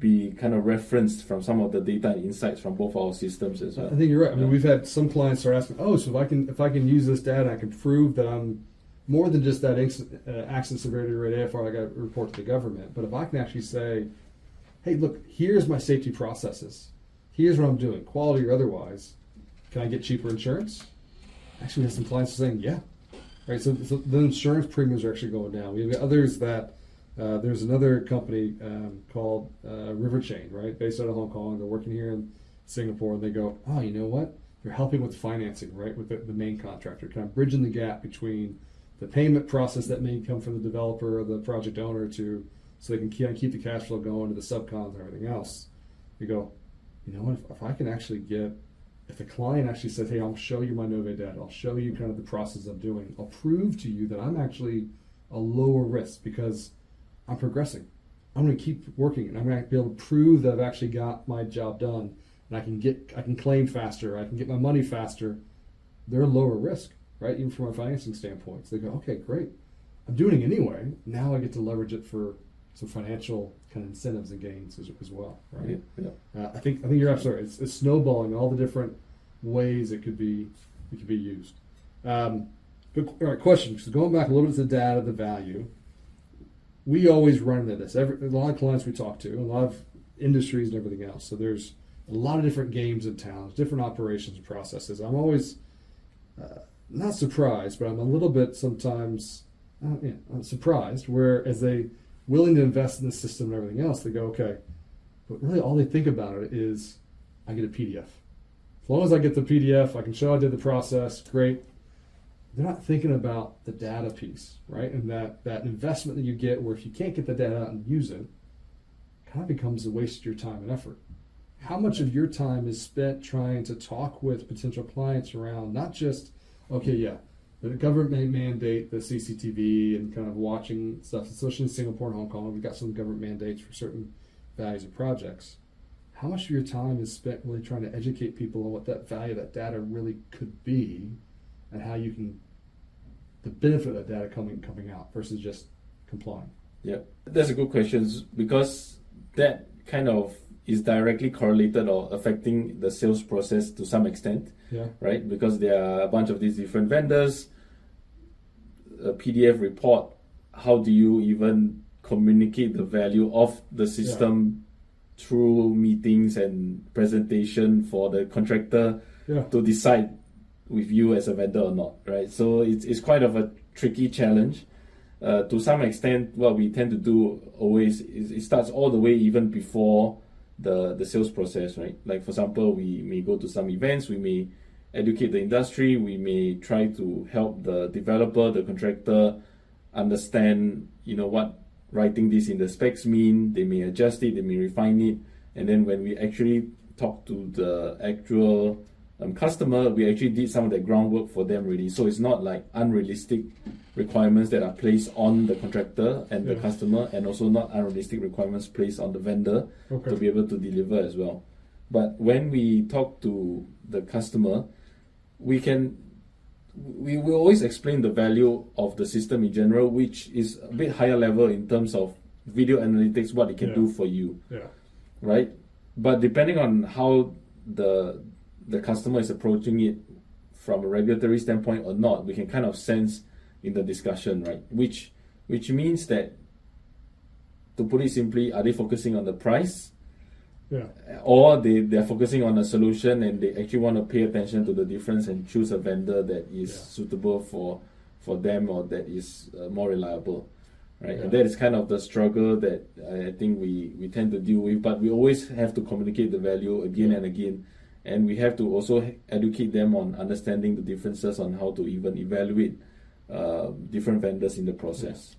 be kind of referenced from some of the data and insights from both our systems as well. I think you're right. I mean, we've had some clients start asking, oh, so if I can use this data, I can prove that I'm more than just that accident severity rate AFR I got to report to the government. But if I can actually say, hey, look, here's my safety processes. Here's what I'm doing, quality or otherwise. Can I get cheaper insurance? Actually, we have some clients saying, yeah. Right. So the insurance premiums are actually going down. We have others that there's another company called River Chain, right, based out of Hong Kong. They're working here in Singapore, and they go, oh, you know what? They're helping with financing, right, with the main contractor, kind of bridging the gap between the payment process that may come from the developer or the project owner so they can keep the cash flow going to the subcons and everything else. You go, you know what? If I can actually if the client actually says, hey, I'll show you my Nove data, I'll show you kind of the process I'm doing, I'll prove to you that I'm actually a lower risk because I'm progressing. I'm going to keep working, and I'm going to be able to prove that I've actually got my job done, and I can claim faster, I can get my money faster. They're lower risk, right? Even from a financing standpoint. So they go, okay, great. I'm doing it anyway. Now I get to leverage it for some financial kind of incentives and gains as well, right? Yeah. I think you're absolutely right. It's snowballing all the different ways it could be used. But all right, question. So going back a little bit to the data, the value. We always run into this. A lot of clients we talk to, a lot of industries and everything else. So there's a lot of different games in town, different operations and processes. I'm always not surprised, but I'm a little bit sometimes I'm surprised where as they willing to invest in the system and everything else, they go, okay, but really all they think about it is I get a PDF. As long as I get the PDF, I can show I did the process, great. They're not thinking about the data piece, right? And that investment that you get where if you can't get the data out and use it, kind of becomes a waste of your time and effort. How much of your time is spent trying to talk with potential clients around not just, okay, yeah, the government may mandate the CCTV and kind of watching stuff, especially in Singapore and Hong Kong, we've got some government mandates for certain values of projects. How much of your time is spent really trying to educate people on what that value of that data really could be and how you can, the benefit of that data coming out versus just complying? Yeah, that's a good question because that kind of is directly correlated or affecting the sales process to some extent, right? Because there are a bunch of these different vendors, a PDF report. How do you even communicate the value of the system through meetings and presentation for the contractor to decide with you as a vendor or not, right? So it's quite of a tricky challenge. To some extent, what we tend to do always is it starts all the way even before the sales process, right? Like for example, we may go to some events, we may educate the industry, we may try to help the developer, the contractor understand, what writing this in the specs mean. They may adjust it, they may refine it, and then when we actually talk to the actual customer, we actually did some of the groundwork for them already. So it's not like unrealistic requirements that are placed on the contractor and the customer, and also not unrealistic requirements placed on the vendor to be able to deliver as well. But when we talk to the customer, we will always explain the value of the system in general, which is a bit higher level in terms of video analytics, what it can do for you, right? But depending on how the customer is approaching it from a regulatory standpoint or not, we can kind of sense in the discussion, right? Which means that, to put it simply, are they focusing on the price? Or they're focusing on a solution and they actually want to pay attention to the difference and choose a vendor that is suitable for them, or that is more reliable, right? And that is kind of the struggle that I think we tend to deal with, but we always have to communicate the value again and again. And we have to also educate them on understanding the differences on how to even evaluate different vendors in the process.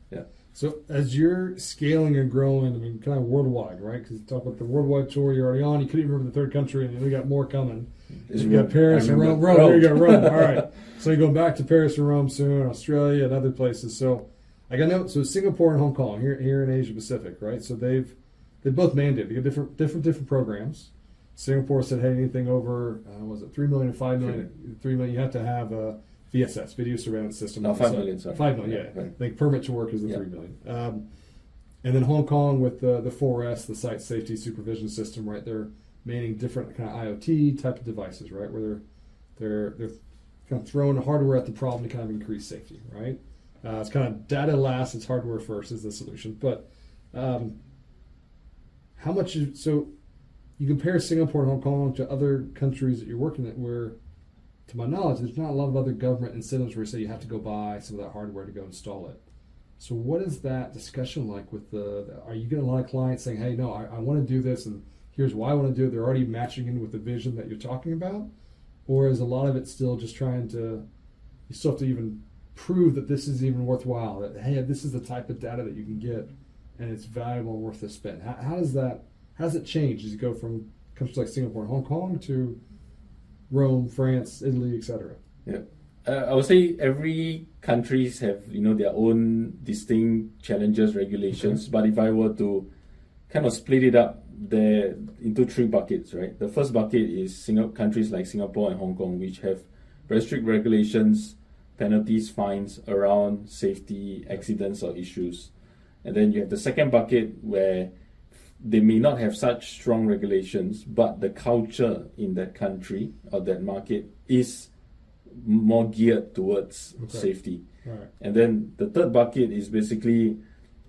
So as you're scaling and growing, kind of worldwide, right? Because you talk about the worldwide tour you're already on. You couldn't even remember the third country, and we got more coming. You got Paris and Rome. There you go, Rome. All right. So you're going back to Paris and Rome soon, Australia and other places. So I got note. So Singapore and Hong Kong here in Asia Pacific, right? So they both mandated. They got different programs. Singapore said, hey, anything over, was it 3 million or 5 million? 3 million, you have to have a VSS, video surveillance system. No, 5 million, sorry. 5 million, yeah. I think permit to work is the 3 million. And then Hong Kong with the 4S, the site safety supervision system, right? They're manning different kind of IoT type of devices, right? Where they're kind of throwing the hardware at the problem to kind of increase safety, right? It's kind of data last, it's hardware first is the solution. But how much is, so you compare Singapore and Hong Kong to other countries that you're working at where, to my knowledge, there's not a lot of other government incentives where you say you have to go buy some of that hardware to go install it. So what is that discussion like with are you getting a lot of clients saying, hey, no, I want to do this and here's why I want to do it. They're already matching in with the vision that you're talking about? Or is a lot of it still just trying to, you still have to even prove that this is even worthwhile, that, hey, this is the type of data that you can get and it's valuable and worth the spend? How does it change as you go from countries like Singapore and Hong Kong to Rome, France, Italy, etc.? I would say every countries have their own distinct challenges, regulations. But if I were to kind of split it up there into 3 buckets, right? The first bucket is countries like Singapore and Hong Kong, which have very strict regulations, penalties, fines around safety, accidents or issues. And then you have the second bucket where they may not have such strong regulations, but the culture in that country or that market is more geared towards safety. Right. And then the third bucket is basically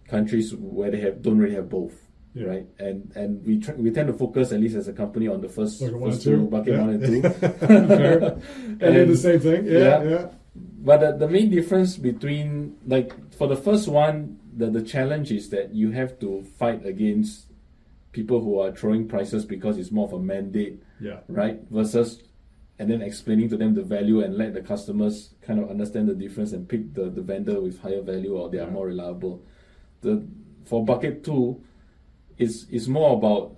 countries where they don't really have both, right? And we tend to focus, at least as a company, on the first two, bucket 1 and 2. Fair. And then the same thing. Yeah. But the main difference between, like, for the first one, the challenge is that you have to fight against people who are throwing prices because it's more of a mandate, right? Versus, and then explaining to them the value and let the customers kind of understand the difference and pick the vendor with higher value or they are more reliable. For bucket 2, it's more about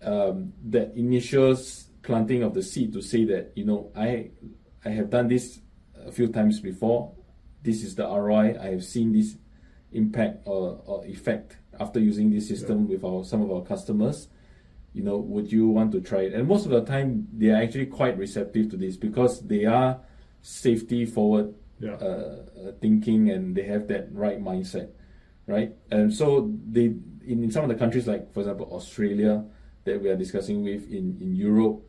that initial planting of the seed to say that, I have done this a few times before. This is the ROI. I have seen this impact or effect after using this system with some of our customers. Would you want to try it? And most of the time, they are actually quite receptive to this because they are safety forward thinking and they have that right mindset, right? And so in some of the countries, like for example Australia, that we are discussing with in Europe,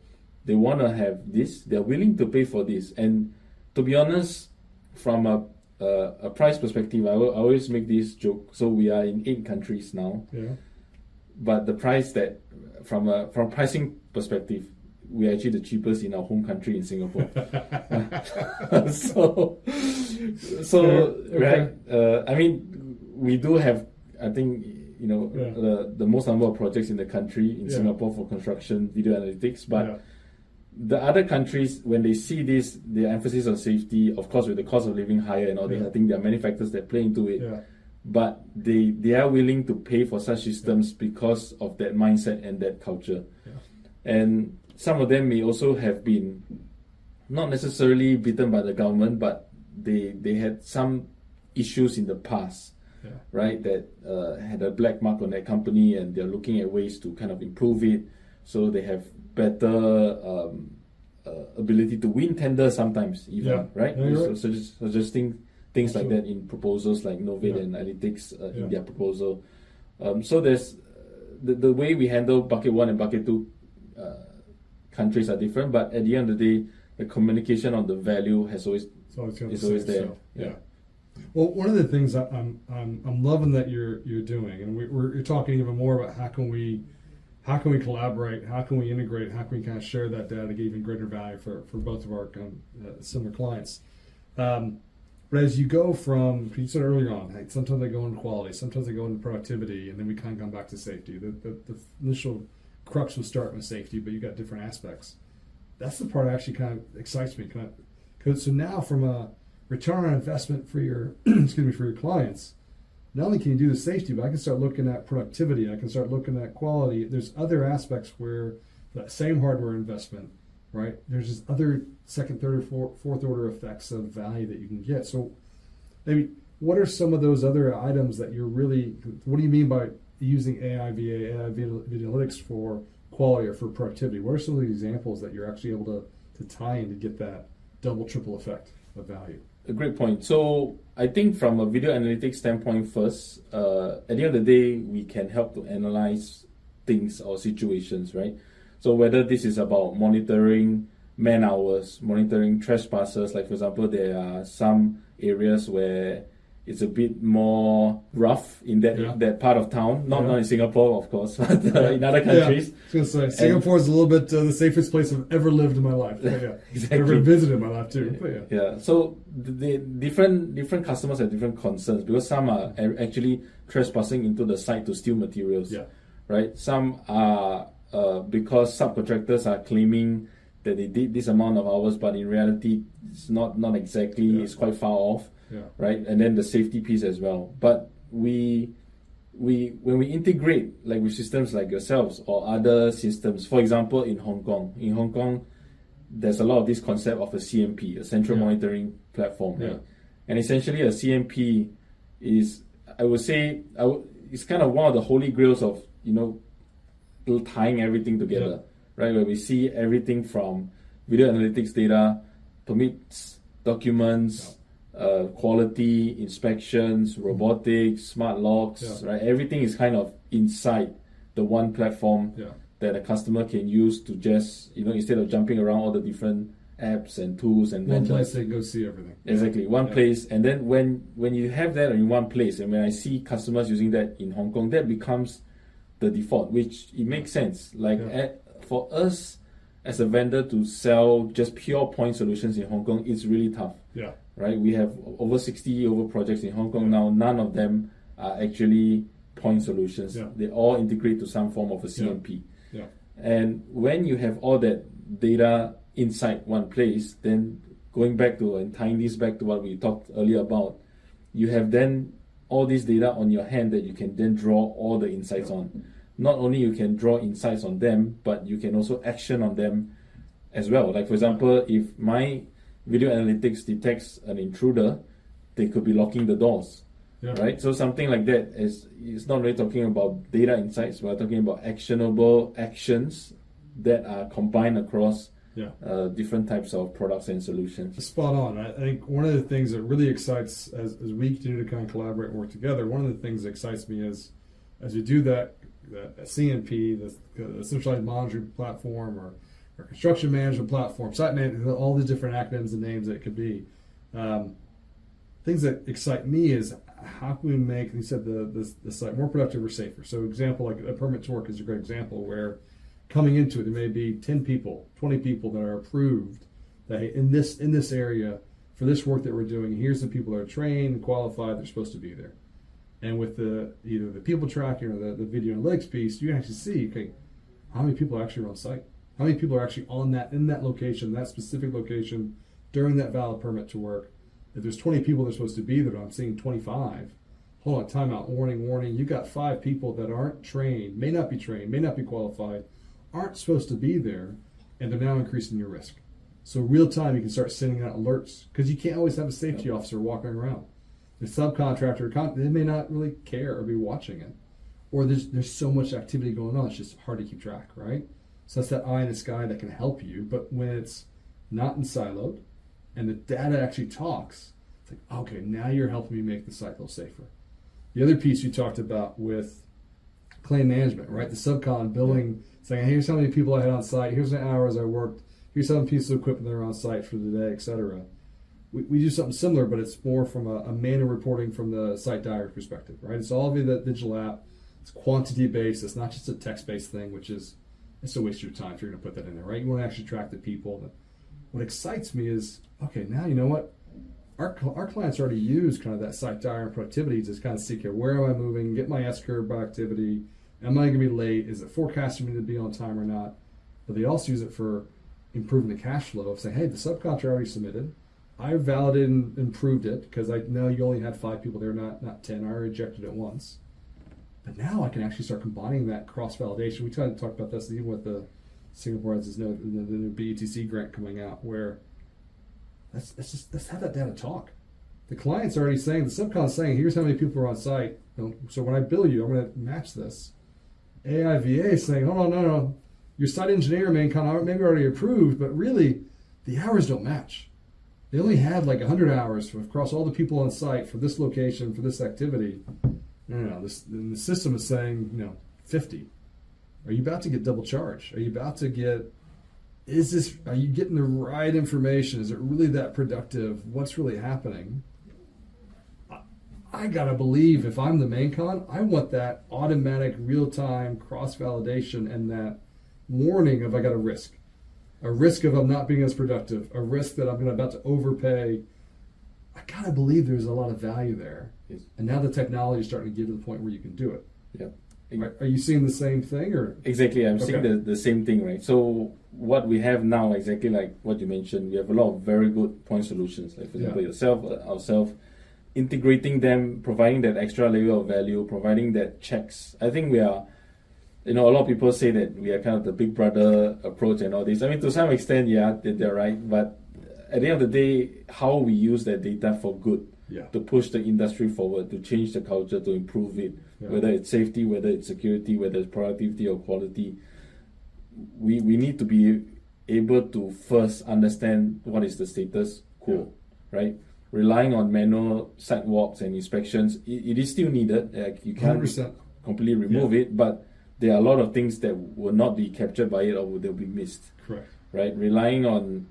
they want to have this. They're willing to pay for this. And to be honest, from a price perspective, I always make this joke. So we are in 8 countries now. Yeah. But the price that, from pricing perspective, we are actually the cheapest in our home country in Singapore. so Okay. right. I mean, we do have, I think, the most number of projects in the country in Singapore for construction video analytics. But the other countries, when they see this, the emphasis on safety, of course, with the cost of living higher and all that, I think there are many factors that play into it. Yeah. But they are willing to pay for such systems because of that mindset and that culture. Yeah. And some of them may also have been not necessarily beaten by the government, but they had some issues in the past, right, that had a black mark on that company, and they're looking at ways to kind of improve it, so they have better ability to win tenders sometimes even, right? So just suggesting things like that in proposals like Novate and Ailytics in their proposal. So there's the way we handle bucket 1 and bucket 2 countries are different, but at the end of the day, the communication on the value is always there. Yeah. Well, one of the things I'm loving that you're doing, and we're talking even more about how can we collaborate, how can we integrate, how can we kind of share that data to get even greater value for both of our similar clients. But as you go from, you said earlier on, hey, sometimes they go into quality, sometimes they go into productivity, and then we kind of come back to safety. The initial crux was starting with safety, but you got different aspects. That's the part that actually kind of excites me. So now, from a return on investment for your for your clients, not only can you do the safety, but I can start looking at productivity. I can start looking at quality. There's other aspects where that same hardware investment, right? There's just other second, third, or fourth order effects of value that you can get. So maybe what are some of those other items that you're really, what do you mean by using AI video analytics for quality or for productivity? What are some of the examples that you're actually able to tie in to get that double, triple effect of value? A great point. So I think from a video analytics standpoint first, at the end of the day, we can help to analyze things or situations, right? So whether this is about monitoring man hours, monitoring trespassers, like for example, there are some areas where it's a bit more rough in that part of town, not in Singapore, of course, but in other countries. I was going to say, Singapore is a little bit the safest place I've ever lived in my life. Exactly. Ever visited in my life too. Yeah. So the different customers have different concerns, because some are actually trespassing into the site to steal materials. Right. Some are because subcontractors are claiming that they did this amount of hours, but in reality, it's not exactly. It's quite far off. Right, and then the safety piece as well. But when we integrate, like with systems like yourselves or other systems, for example, in Hong Kong, there's a lot of this concept of a CMP, a central monitoring platform, right? And essentially, a CMP is, I would say, it's kind of one of the holy grails of tying everything together, right? Where we see everything from video analytics data, permits, documents. Quality, inspections, robotics, smart locks, right? Everything is kind of inside the one platform that a customer can use to just, instead of jumping around all the different apps and tools and one place they can go see everything. Exactly, one place. And then when you have that in one place, and when I see customers using that in Hong Kong, that becomes the default, which it makes sense. Like for us as a vendor to sell just pure point solutions in Hong Kong, it's really tough. Right, we have over 60 projects in Hong Kong now. None of them are actually point solutions. They all integrate to some form of a CMP. And when you have all that data inside one place, then going back to and tying this back to what we talked earlier about, you have then all this data on your hand that you can then draw all the insights on. Not only you can draw insights on them, but you can also action on them as well. Like for example, if my video analytics detects an intruder, they could be locking the doors, right? So something like that is not really talking about data insights. We're talking about actionable actions that are combined across different types of products and solutions. Spot on. I think one of the things that really excites as we continue to kind of collaborate and work together, one of the things that excites me is as you do that a CMP, the centralized monitoring platform, or construction management platform, site management, all the different acronyms and names that it could be. Things that excite me is how can we make, you said, the site more productive or safer. So example, like a permit to work is a great example where coming into it, there may be 10 people, 20 people that are approved that in this area for this work that we're doing, here's the people that are trained and qualified, they're supposed to be there. And with either the people tracking or the video analytics piece, you can actually see, okay, how many people are actually on site? How many people are actually in that location, that specific location, during that valid permit to work? If there's 20 people that are supposed to be there, I'm seeing 25. Hold on, timeout, warning. You got 5 people that aren't trained, may not be qualified, aren't supposed to be there, and they're now increasing your risk. So real time, you can start sending out alerts, because you can't always have a safety officer walking around. The subcontractor, they may not really care or be watching it. Or there's so much activity going on, it's just hard to keep track, right? So that's that eye in the sky that can help you. But when it's not in siloed and the data actually talks, it's like, okay, now you're helping me make the site a little safer. The other piece you talked about with claim management, right? The subcon billing, saying, here's how many people I had on site, here's the hours I worked, here's how many pieces of equipment that are on site for the day, etc. We do something similar, but it's more from a manual reporting from the site diary perspective, right? It's all via that digital app. It's quantity based. It's not just a text based thing, which is, it's a waste of your time if you're going to put that in there, right? You want to actually track the people. But what excites me is, okay, now you know what? Our clients already use kind of that site diary and productivity to kind of see, okay, where am I moving? Get my S-curve by activity. Am I going to be late? Is it forecasting me to be on time or not? But they also use it for improving the cash flow of saying, hey, the subcontractor already submitted. I validated and improved it because I know you only had 5 people there, not 10. I already rejected it once. But now I can actually start combining that cross-validation. We kind of talked about this even with the Singapore has this the new BETC grant coming out, where let's have that data talk. The client's already saying, the subcon's saying, here's how many people are on site. So when I bill you, I'm going to match this. AIVA is saying, hold on, no. Your site engineer maybe already approved, but really the hours don't match. They only had like 100 hours across all the people on site for this location, for this activity. No. The system is saying, 50. Are you about to get double charged? Are you about to get, are you getting the right information? Is it really that productive? What's really happening? I gotta believe if I'm the main con, I want that automatic real-time cross-validation and that warning of I got a risk of I'm not being as productive, a risk that I'm about to overpay. I gotta believe there's a lot of value there. Yes. And now the technology is starting to get to the point where you can do it. Yeah. Are you seeing the same thing, or? Exactly, I'm seeing the same thing, right? So what we have now, exactly like what you mentioned, we have a lot of very good point solutions, like for example yourself, ourselves, integrating them, providing that extra layer of value, providing that checks. I think we are, a lot of people say that we are kind of the big brother approach and all this. I mean, to some extent, they're right, but at the end of the day, how we use that data for good, to push the industry forward, to change the culture, to improve it, whether it's safety, whether it's security, whether it's productivity or quality, we need to be able to first understand what is the status quo, right? Relying on manual site walks and inspections, it is still needed. You can't 100%. completely remove it, but there are a lot of things that will not be captured by it or they'll be missed. Correct. Right? Relying on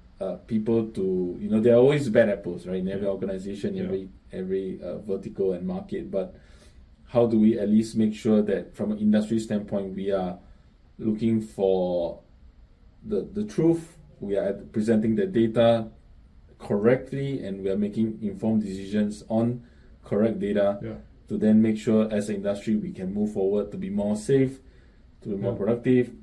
people to, there are always bad apples, right? In every organization, every vertical and market. But how do we at least make sure that from an industry standpoint, we are looking for the truth, we are presenting the data correctly, and we are making informed decisions on correct data to then make sure as an industry we can move forward to be more safe, to be more productive,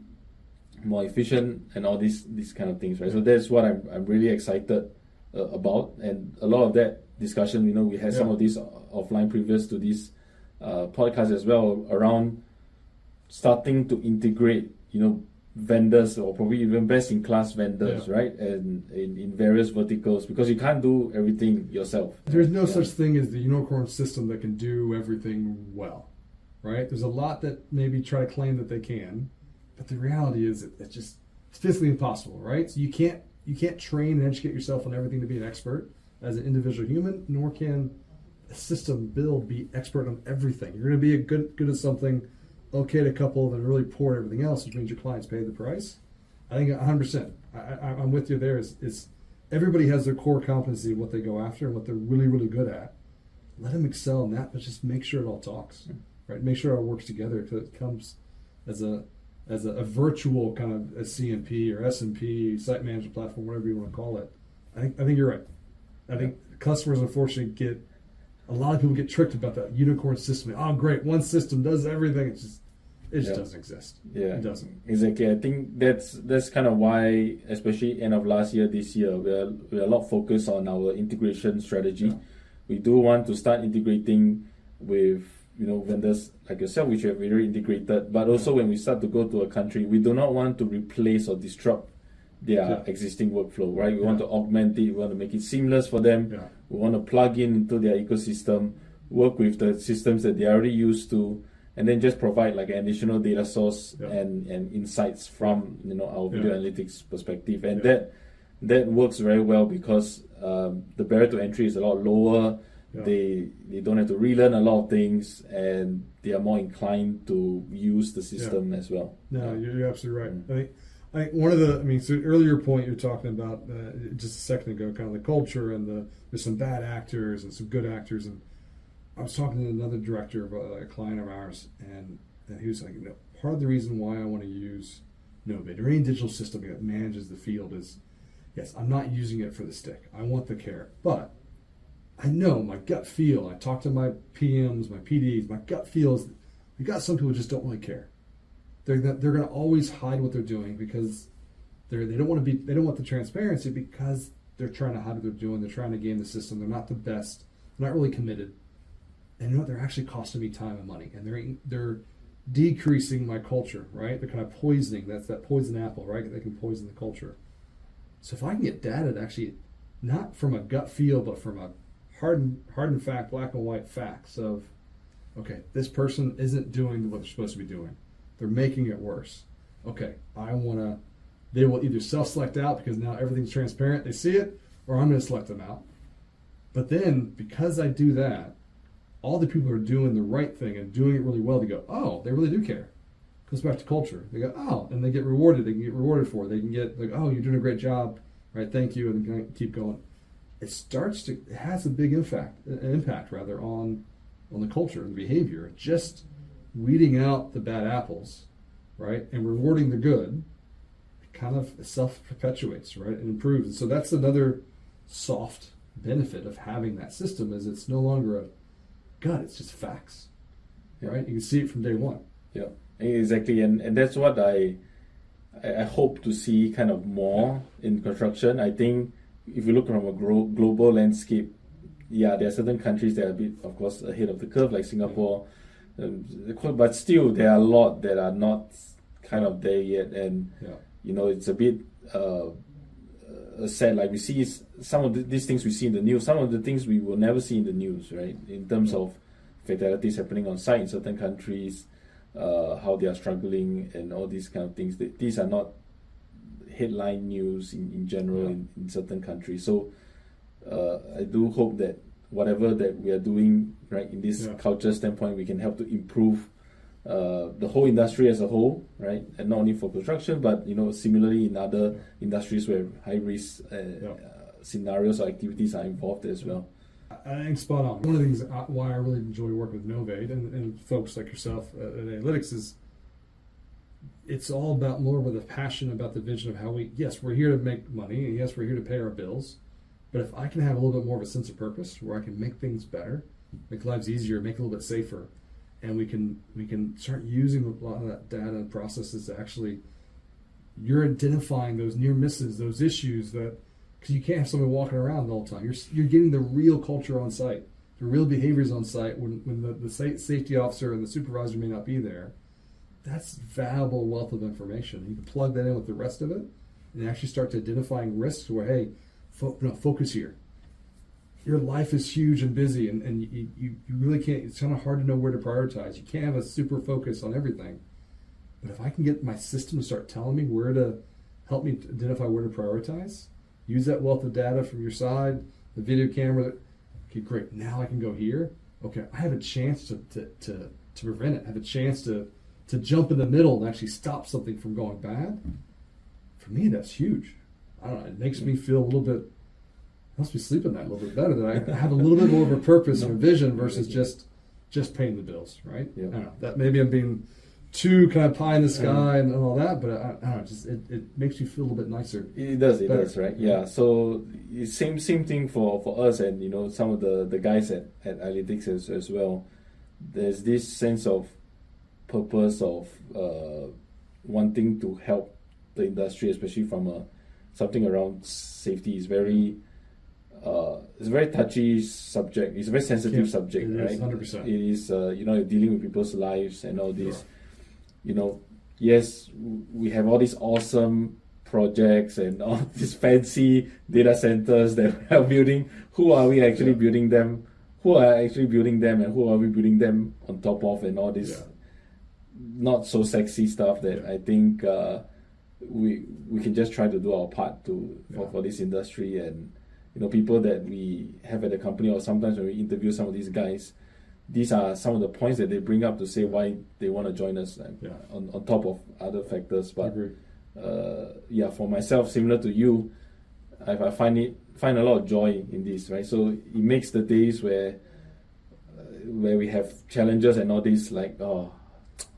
more efficient, and all these kind of things, right? So that's what I'm really excited about, and a lot of that discussion, we had some of these offline previous to this podcast as well, around starting to integrate, vendors or probably even best-in-class vendors, right? And in various verticals, because you can't do everything yourself. There's no such thing as the unicorn system that can do everything well, right? There's a lot that maybe try to claim that they can, but the reality is it's physically impossible, right? So you can't train and educate yourself on everything to be an expert as an individual human, nor can a system build be expert on everything. You're going to be good at something, okayed a couple that are really poor at everything else, which means your clients pay the price. I think 100%. I'm with you there. Is everybody has their core competency of what they go after and what they're really, really good at. Let them excel in that, but just make sure it all talks, right? Make sure it all works together, because it comes as a virtual kind of a CMP or SMP, site management platform, whatever you want to call it. I think you're right. I think customers unfortunately a lot of people get tricked about that unicorn system. Oh, great, one system does everything. It just doesn't exist. Yeah, it doesn't. Exactly. I think that's kind of why, especially end of last year, this year, we're a lot focused on our integration strategy. Yeah. We do want to start integrating with vendors like yourself, which are very integrated. But also when we start to go to a country, we do not want to replace or disrupt their existing workflow, right? We want to augment it. We want to make it seamless for them. Yeah. We want to plug into their ecosystem, work with the systems that they're already used to, and then just provide like an additional data source and insights from our video analytics perspective. And that works very well because the barrier to entry is a lot lower. Yeah. They don't have to relearn a lot of things, and they are more inclined to use the system as well. No, you're absolutely right. I think one of so earlier point you're talking about just a second ago, kind of the culture and there's some bad actors and some good actors, and I was talking to another director of a client of ours, and he was like, part of the reason why I want to use Novid or any digital system that manages the field is, yes, I'm not using it for the stick. I want the care, but I know my gut feel. I talk to my PMs, my PDs. My gut feel is we got some people who just don't really care. They're going to always hide what they're doing because they don't want the transparency because they're trying to hide what they're doing. They're trying to game the system. They're not the best. They're not really committed. And they're actually costing me time and money, and they're decreasing my culture, right? They're kind of poisoning. That's that poison apple, right? They can poison the culture. So if I can get data that actually, not from a gut feel, but from a hard and fact, black and white facts of, okay, this person isn't doing what they're supposed to be doing. They're making it worse. Okay, they will either self-select out because now everything's transparent, they see it, or I'm going to select them out. But then, because I do that, all the people who are doing the right thing and doing it really well, they go, oh, they really do care. It goes back to culture. They go, oh, and they get rewarded. They can get rewarded for it. They can get like, oh, you're doing a great job, right? Thank you, and then keep going. It has a big impact on the culture and the behavior. Just weeding out the bad apples, right, and rewarding the good, it kind of self-perpetuates, right, and improves. And so that's another soft benefit of having that system is it's no longer a gut, it's just facts, right? You can see it from day one. Yeah, exactly, and that's what I hope to see kind of more in construction. I think if you look from a global landscape, there are certain countries that are a bit, of course, ahead of the curve, like Singapore. But still, there are a lot that are not kind of there yet, and it's a bit sad. Like we see some of these things we see in the news, some of the things we will never see in the news, right? In terms of fatalities happening on site in certain countries, how they are struggling, and all these kind of things. These are not headline news in general in certain countries. So I do hope that whatever that we are doing, right, in this culture standpoint, we can help to improve the whole industry as a whole, right, and not only for construction, but similarly in other industries where high risk scenarios or activities are involved as well. I think spot on. One of the things why I really enjoy working with Novid and folks like yourself at Ailytics is it's all about more with a passion about the vision of how we're here to make money, and yes, we're here to pay our bills. But if I can have a little bit more of a sense of purpose, where I can make things better, make lives easier, make it a little bit safer, and we can start using a lot of that data and processes to actually, you're identifying those near misses, those issues that, because you can't have somebody walking around the whole time. You're getting the real culture on site, the real behaviors on site when the safety officer and the supervisor may not be there. That's valuable wealth of information. You can plug that in with the rest of it and actually start to identifying risks where, hey, focus here. Your life is huge and busy, and you really can't, it's kind of hard to know where to prioritize. You can't have a super focus on everything. But if I can get my system to start telling me where to help me identify where to prioritize, use that wealth of data from your side, the video camera, okay, great, now I can go here. Okay, I have a chance to prevent it. I have a chance to to jump in the middle and actually stop something from going bad, for me, that's huge. I don't know, it makes me feel a little bit, helps me sleep at night a little bit better, that I have a little bit more of a purpose and a vision versus just paying the bills, right? Yeah. I don't know, that maybe I'm being too kind of pie in the sky and all that, but I don't know, just it makes you feel a little bit nicer. It does, right? Yeah. So it's same thing for us, and some of the guys at Ailytics as well. There's this sense of purpose of wanting to help the industry, especially from something around safety. Is very it's a very touchy subject. It's a very sensitive subject, it right? Is 100%. It is you're dealing with people's lives and all this. Yes, we have all these awesome projects and all these fancy data centers that we are building. Who are we actually building them? Who are actually building them, and who are we building them on top of, and all this not so sexy stuff that I think we can just try to do our part for this industry. And people that we have at the company, or sometimes when we interview some of these guys, these are some of the points that they bring up to say why they want to join us, on top of other factors. But for myself, similar to you, I find a lot of joy in this, right? So it makes the days where we have challenges and all this, like, oh,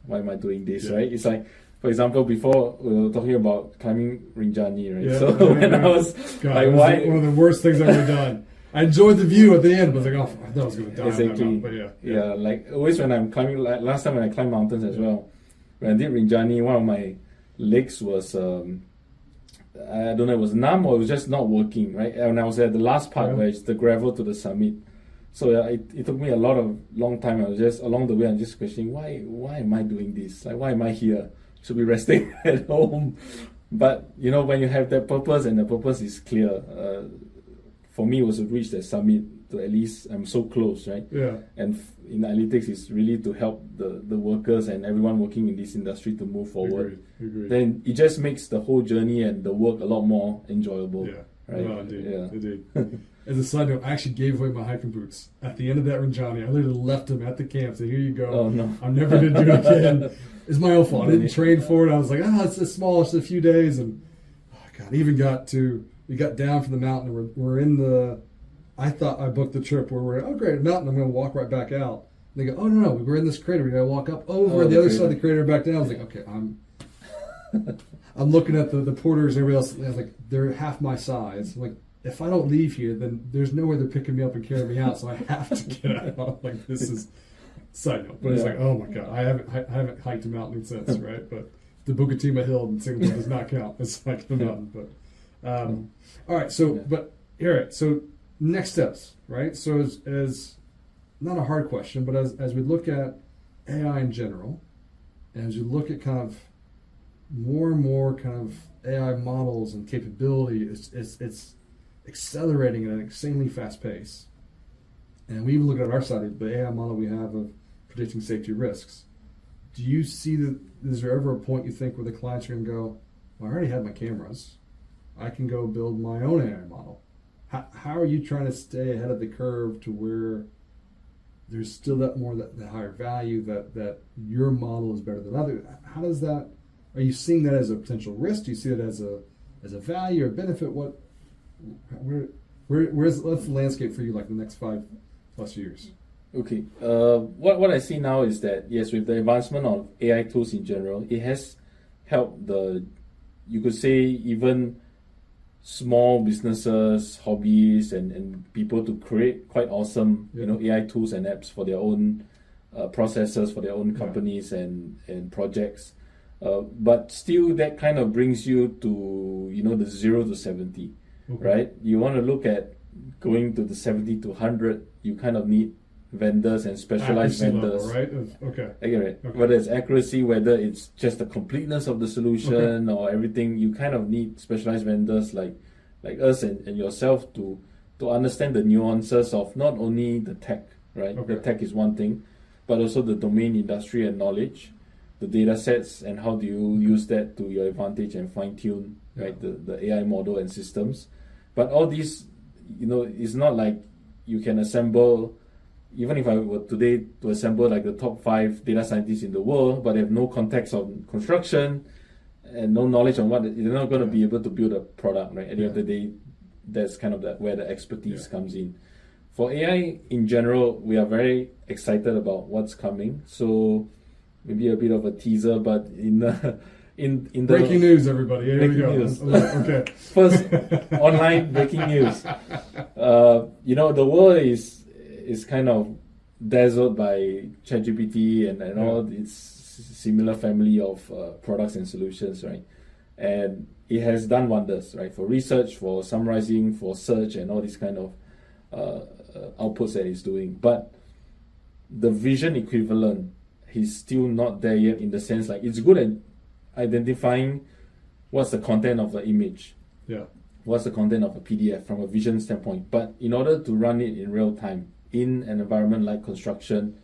why am I doing this, right? It's like, for example, before we were talking about climbing Rinjani, right? So when I was one of the worst things I've ever done. I enjoyed the view at the end, but I was like, oh, I thought I was going to die. Exactly. But like always when I'm climbing, like last time when I climbed mountains as well, when I did Rinjani, one of my legs was, I don't know, it was numb or it was just not working, right? And I was at the last part where it's the gravel to the summit. So it took me a long time. I was just, along the way, I'm just questioning, why am I doing this? Like, why am I here? Should be resting at home. But, when you have that purpose and the purpose is clear, for me, it was to reach the summit, to at least I'm so close, right? Yeah. And in Ailytics, it's really to help the workers and everyone working in this industry to move forward. Agreed. Then it just makes the whole journey and the work a lot more enjoyable. Yeah. Right? No, indeed. Yeah. Indeed. As a side note, I actually gave away my hiking boots at the end of that Rinjani. I literally left them at the camp. Said, "Here you go. Oh no, I'm never going to do it again." It's my own fault. I didn't train for it. I was like, it's a small, it's a few days, and we got down from the mountain. And we're in the. I thought I booked the trip where we're great, mountain. I'm going to walk right back out. And they go, no, we're in this crater. We got to walk up over the other side of the crater back down. I was like, okay, I'm looking at the porters and everybody else. I was like, they're half my size. I'm like, if I don't leave here, then there's nowhere they're picking me up and carrying me out. So I have to get out. Like, this is side note, but it's like, oh my god, I haven't hiked a mountain since, right? But the Bukatima Hill in Singapore does not count as hiking a mountain. But all right, so so next steps, right? So as not a hard question, but as we look at AI in general, and as you look at kind of more and more kind of AI models and capability, it's accelerating at an insanely fast pace. And we even look at our side of the AI model we have of predicting safety risks. Do you see that? Is there ever a point you think where the clients are going to go, well, I already have my cameras, I can go build my own AI model? How are you trying to stay ahead of the curve to where there's still that higher value, that your model is better than others? How does that? Are you seeing that as a potential risk? Do you see it as a value or benefit? Where's the landscape for you, like the next 5+ years? Okay. What I see now is that, yes, with the advancement of AI tools in general, it has helped you could say, even small businesses, hobbies, and people to create quite awesome, AI tools and apps for their own processes, for their own companies and projects. But still, that kind of brings you to, the 0 to 70, right? You want to look at going to the 70 to 100, you kind of need vendors and specialized vendors, level, right? Okay. Whether it's accuracy, whether it's just the completeness of the solution or everything, you kind of need specialized vendors like us and yourself to understand the nuances of not only the tech, right? The tech is one thing, but also the domain, industry, and knowledge, the data sets, and how do you use that to your advantage and fine tune, right? The AI model and systems. But all these, it's not like you can assemble even if I were today to assemble like the top 5 data scientists in the world, but they have no context on construction and no knowledge on what, they're not going to be able to build a product, right? At the end of the day, that's kind of where the expertise comes in. For AI in general, we are very excited about what's coming. So maybe a bit of a teaser, but in the breaking news, everybody. Here we go. News. Okay. First, online breaking news. The world is kind of dazzled by ChatGPT and all its similar family of products and solutions, right? And it has done wonders, right? For research, for summarizing, for search, and all these kind of outputs that it's doing. But the vision equivalent is still not there yet, in the sense like it's good at identifying what's the content of an image, what's the content of a PDF from a vision standpoint. But in order to run it in real time in an environment like construction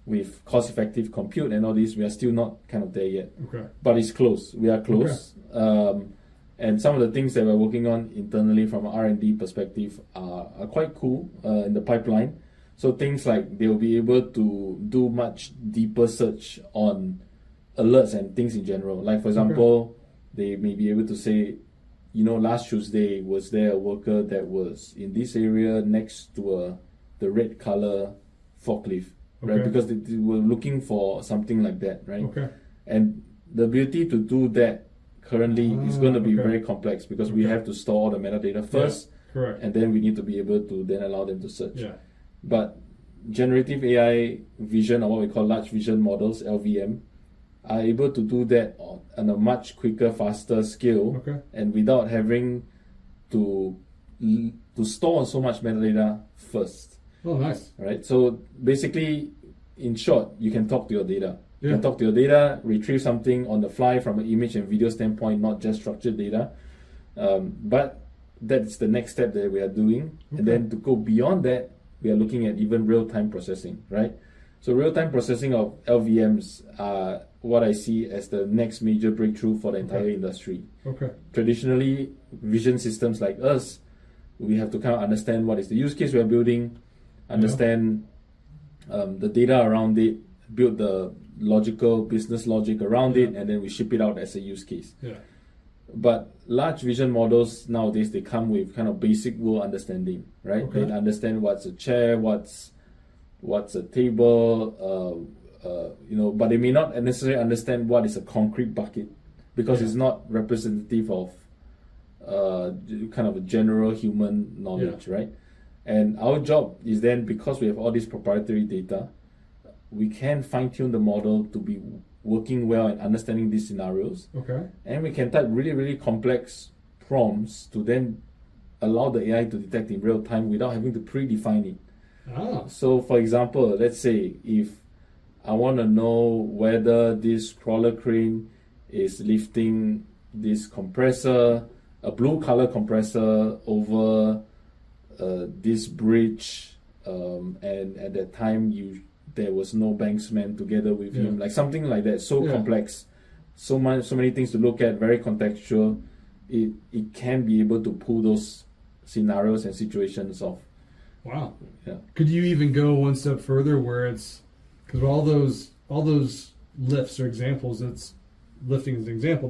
with cost-effective compute and all this, we are still not kind of there yet. Okay. But it's close. We are close. Okay. And some of the things that we're working on internally from an R&D perspective are quite cool in the pipeline. So things like they'll be able to do much deeper search on alerts and things in general. Like, for example, they may be able to say, last Tuesday, was there a worker that was in this area next to the red color forklift, right? Because they were looking for something like that, right? Okay. And the ability to do that currently is going to be very complex, because we have to store all the metadata first, and then we need to be able to then allow them to search. Yeah. But generative AI vision, or what we call large vision models, LVM, are able to do that on a much quicker, faster scale, and without having to store so much metadata first. Oh, nice. Right. So basically, in short, you can talk to your data. You can talk to your data, retrieve something on the fly from an image and video standpoint, not just structured data. But that's the next step that we are doing. And then to go beyond that, we are looking at even real-time processing, right? So real-time processing of LVMs are what I see as the next major breakthrough for the entire industry. Traditionally, vision systems like us, we have to kind of understand what is the use case we are building, understand the data around it, build the logical business logic around it, and then we ship it out as a use case. But large vision models nowadays, they come with kind of basic world understanding, right? They understand what's a chair, what's a table, but they may not necessarily understand what is a concrete bucket, because it's not representative of kind of a general human knowledge, right? And our job is then, because we have all this proprietary data, we can fine-tune the model to be working well and understanding these scenarios. And we can type really, really complex prompts to then allow the AI to detect in real time without having to predefine it. So for example, let's say if I want to know whether this crawler crane is lifting this compressor, a blue color compressor, over this bridge, and at that time there was no banksman together with him, like something like that. So complex, so many things to look at, very contextual. It can be able to pull those scenarios and situations off. Wow. Could you even go one step further, where it's, because all those lifts are examples? It's lifting is an example.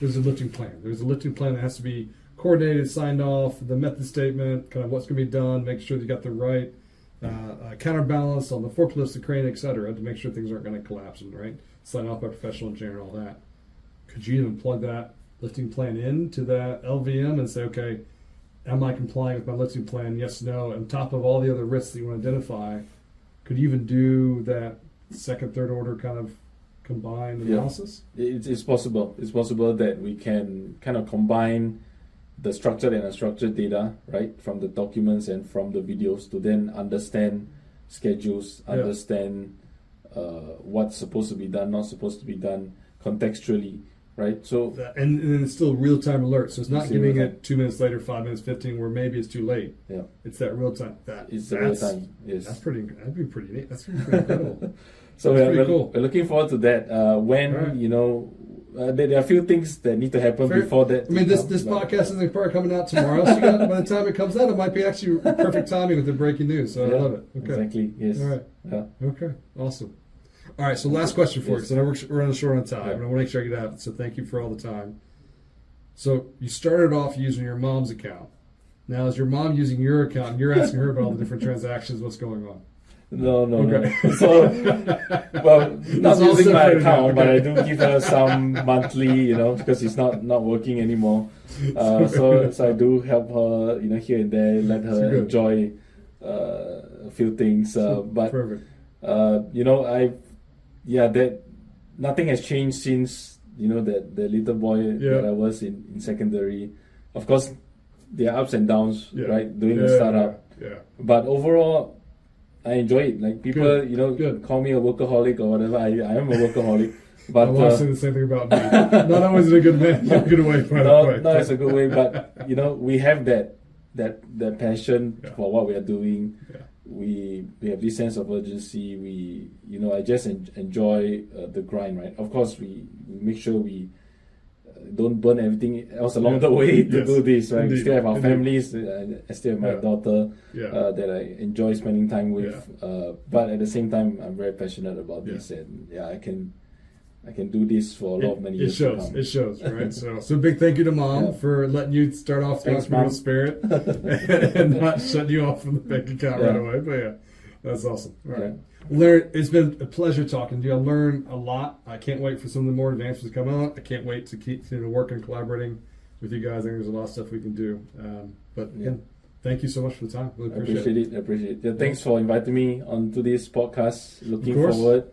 There's a lifting plan. There's a lifting plan that has to be coordinated, signed off, the method statement, kind of what's going to be done, make sure you got the right counterbalance on the forklifts, the crane, etc., to make sure things aren't going to collapse, and sign off by a professional engineer and all that. Could you even plug that lifting plan into that LVM and say, okay, am I complying with my lifting plan? Yes, no. On top of all the other risks that you want to identify, could you even do that second, third order kind of combined analysis? It's possible. It's possible that we can kind of combine the structured and unstructured data, right, from the documents and from the videos, to then understand schedules, understand what's supposed to be done, not supposed to be done contextually, right? So and then it's still real-time alert, so it's not giving it 2 minutes later, 5 minutes, 15, where maybe it's too late. It's that real-time. It's the real-time. Yes, that'd be pretty neat. That's pretty incredible. So we're looking forward to that. When there are a few things that need to happen before that. I mean, this podcast isn't probably coming out tomorrow, so by the time it comes out, it might be actually perfect timing with the breaking news. So I love it. Okay. Exactly. Yes. All right. Yeah. Okay. Awesome. All right. So last question for you, because I know we're running short on time, and I want to make sure I get out. So thank you for all the time. So you started off using your mom's account. Now is your mom using your account, and you're asking her about all the different transactions? What's going on? No. Okay. So, well, not all using my separated now, account, but I do give her some monthly, because it's not working anymore. So I do help her, here and there, let her enjoy a few things. But Perfect. that nothing has changed since that the little boy that I was in secondary. Of course, there are ups and downs, right? Doing a startup. Yeah. But overall, I enjoy it. Like people, Good. call me a workaholic or whatever. I am a workaholic. But I say the same thing about me. Not always in a good way, by the way. No, it's a good way. But we have that passion for what we are doing. Yeah. We have this sense of urgency. I just enjoy the grind, right? Of course, we make sure we don't burn everything else along the way to do this, right? Indeed. We still have our families. I still have my daughter that I enjoy spending time with. But at the same time, I'm very passionate about this, and I can do this for a lot of many years. It shows, right? So big thank you to Mom for letting you start off the entrepreneurial spirit and not shutting you off from the bank account right away. But that's awesome. All right. Lenard, it's been a pleasure talking to you. I learned a lot. I can't wait for some of the more advances to come out. I can't wait to keep working and collaborating with you guys. I think there's a lot of stuff we can do. But again, thank you so much for the time. Really appreciate it. I appreciate it. Yeah, thanks for inviting me onto this podcast. Looking forward.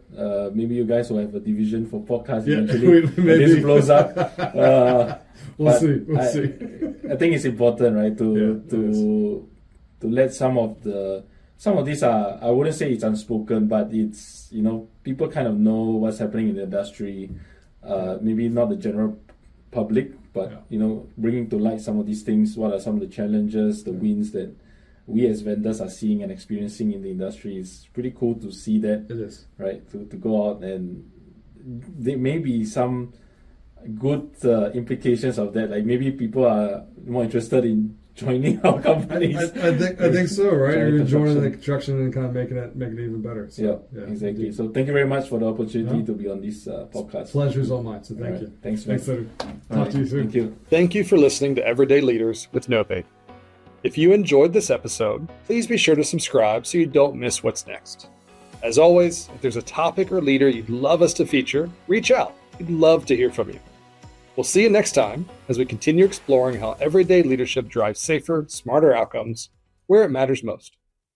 Maybe you guys will have a division for podcasts eventually. When this blows up. We'll see. I think it's important, right, to let some of these are, I wouldn't say it's unspoken, but it's, people kind of know what's happening in the industry. Maybe not the general public, but, bringing to light some of these things. What are some of the challenges, the wins that we as vendors are seeing and experiencing in the industry? Is pretty cool to see that. It is. Right, to go out, and there may be some good implications of that. Like maybe people are more interested in joining our companies. I think so, right? You're enjoying the construction and kind of making it even better. So, yeah, exactly. Indeed. So thank you very much for the opportunity to be on this podcast. Pleasure is all mine. So thank you. Thanks, Lenard. Talk to you soon. Thank you. Thank you for listening to Everyday Leaders with Novate. If you enjoyed this episode, please be sure to subscribe so you don't miss what's next. As always, if there's a topic or leader you'd love us to feature, reach out. We'd love to hear from you. We'll see you next time as we continue exploring how everyday leadership drives safer, smarter outcomes where it matters most.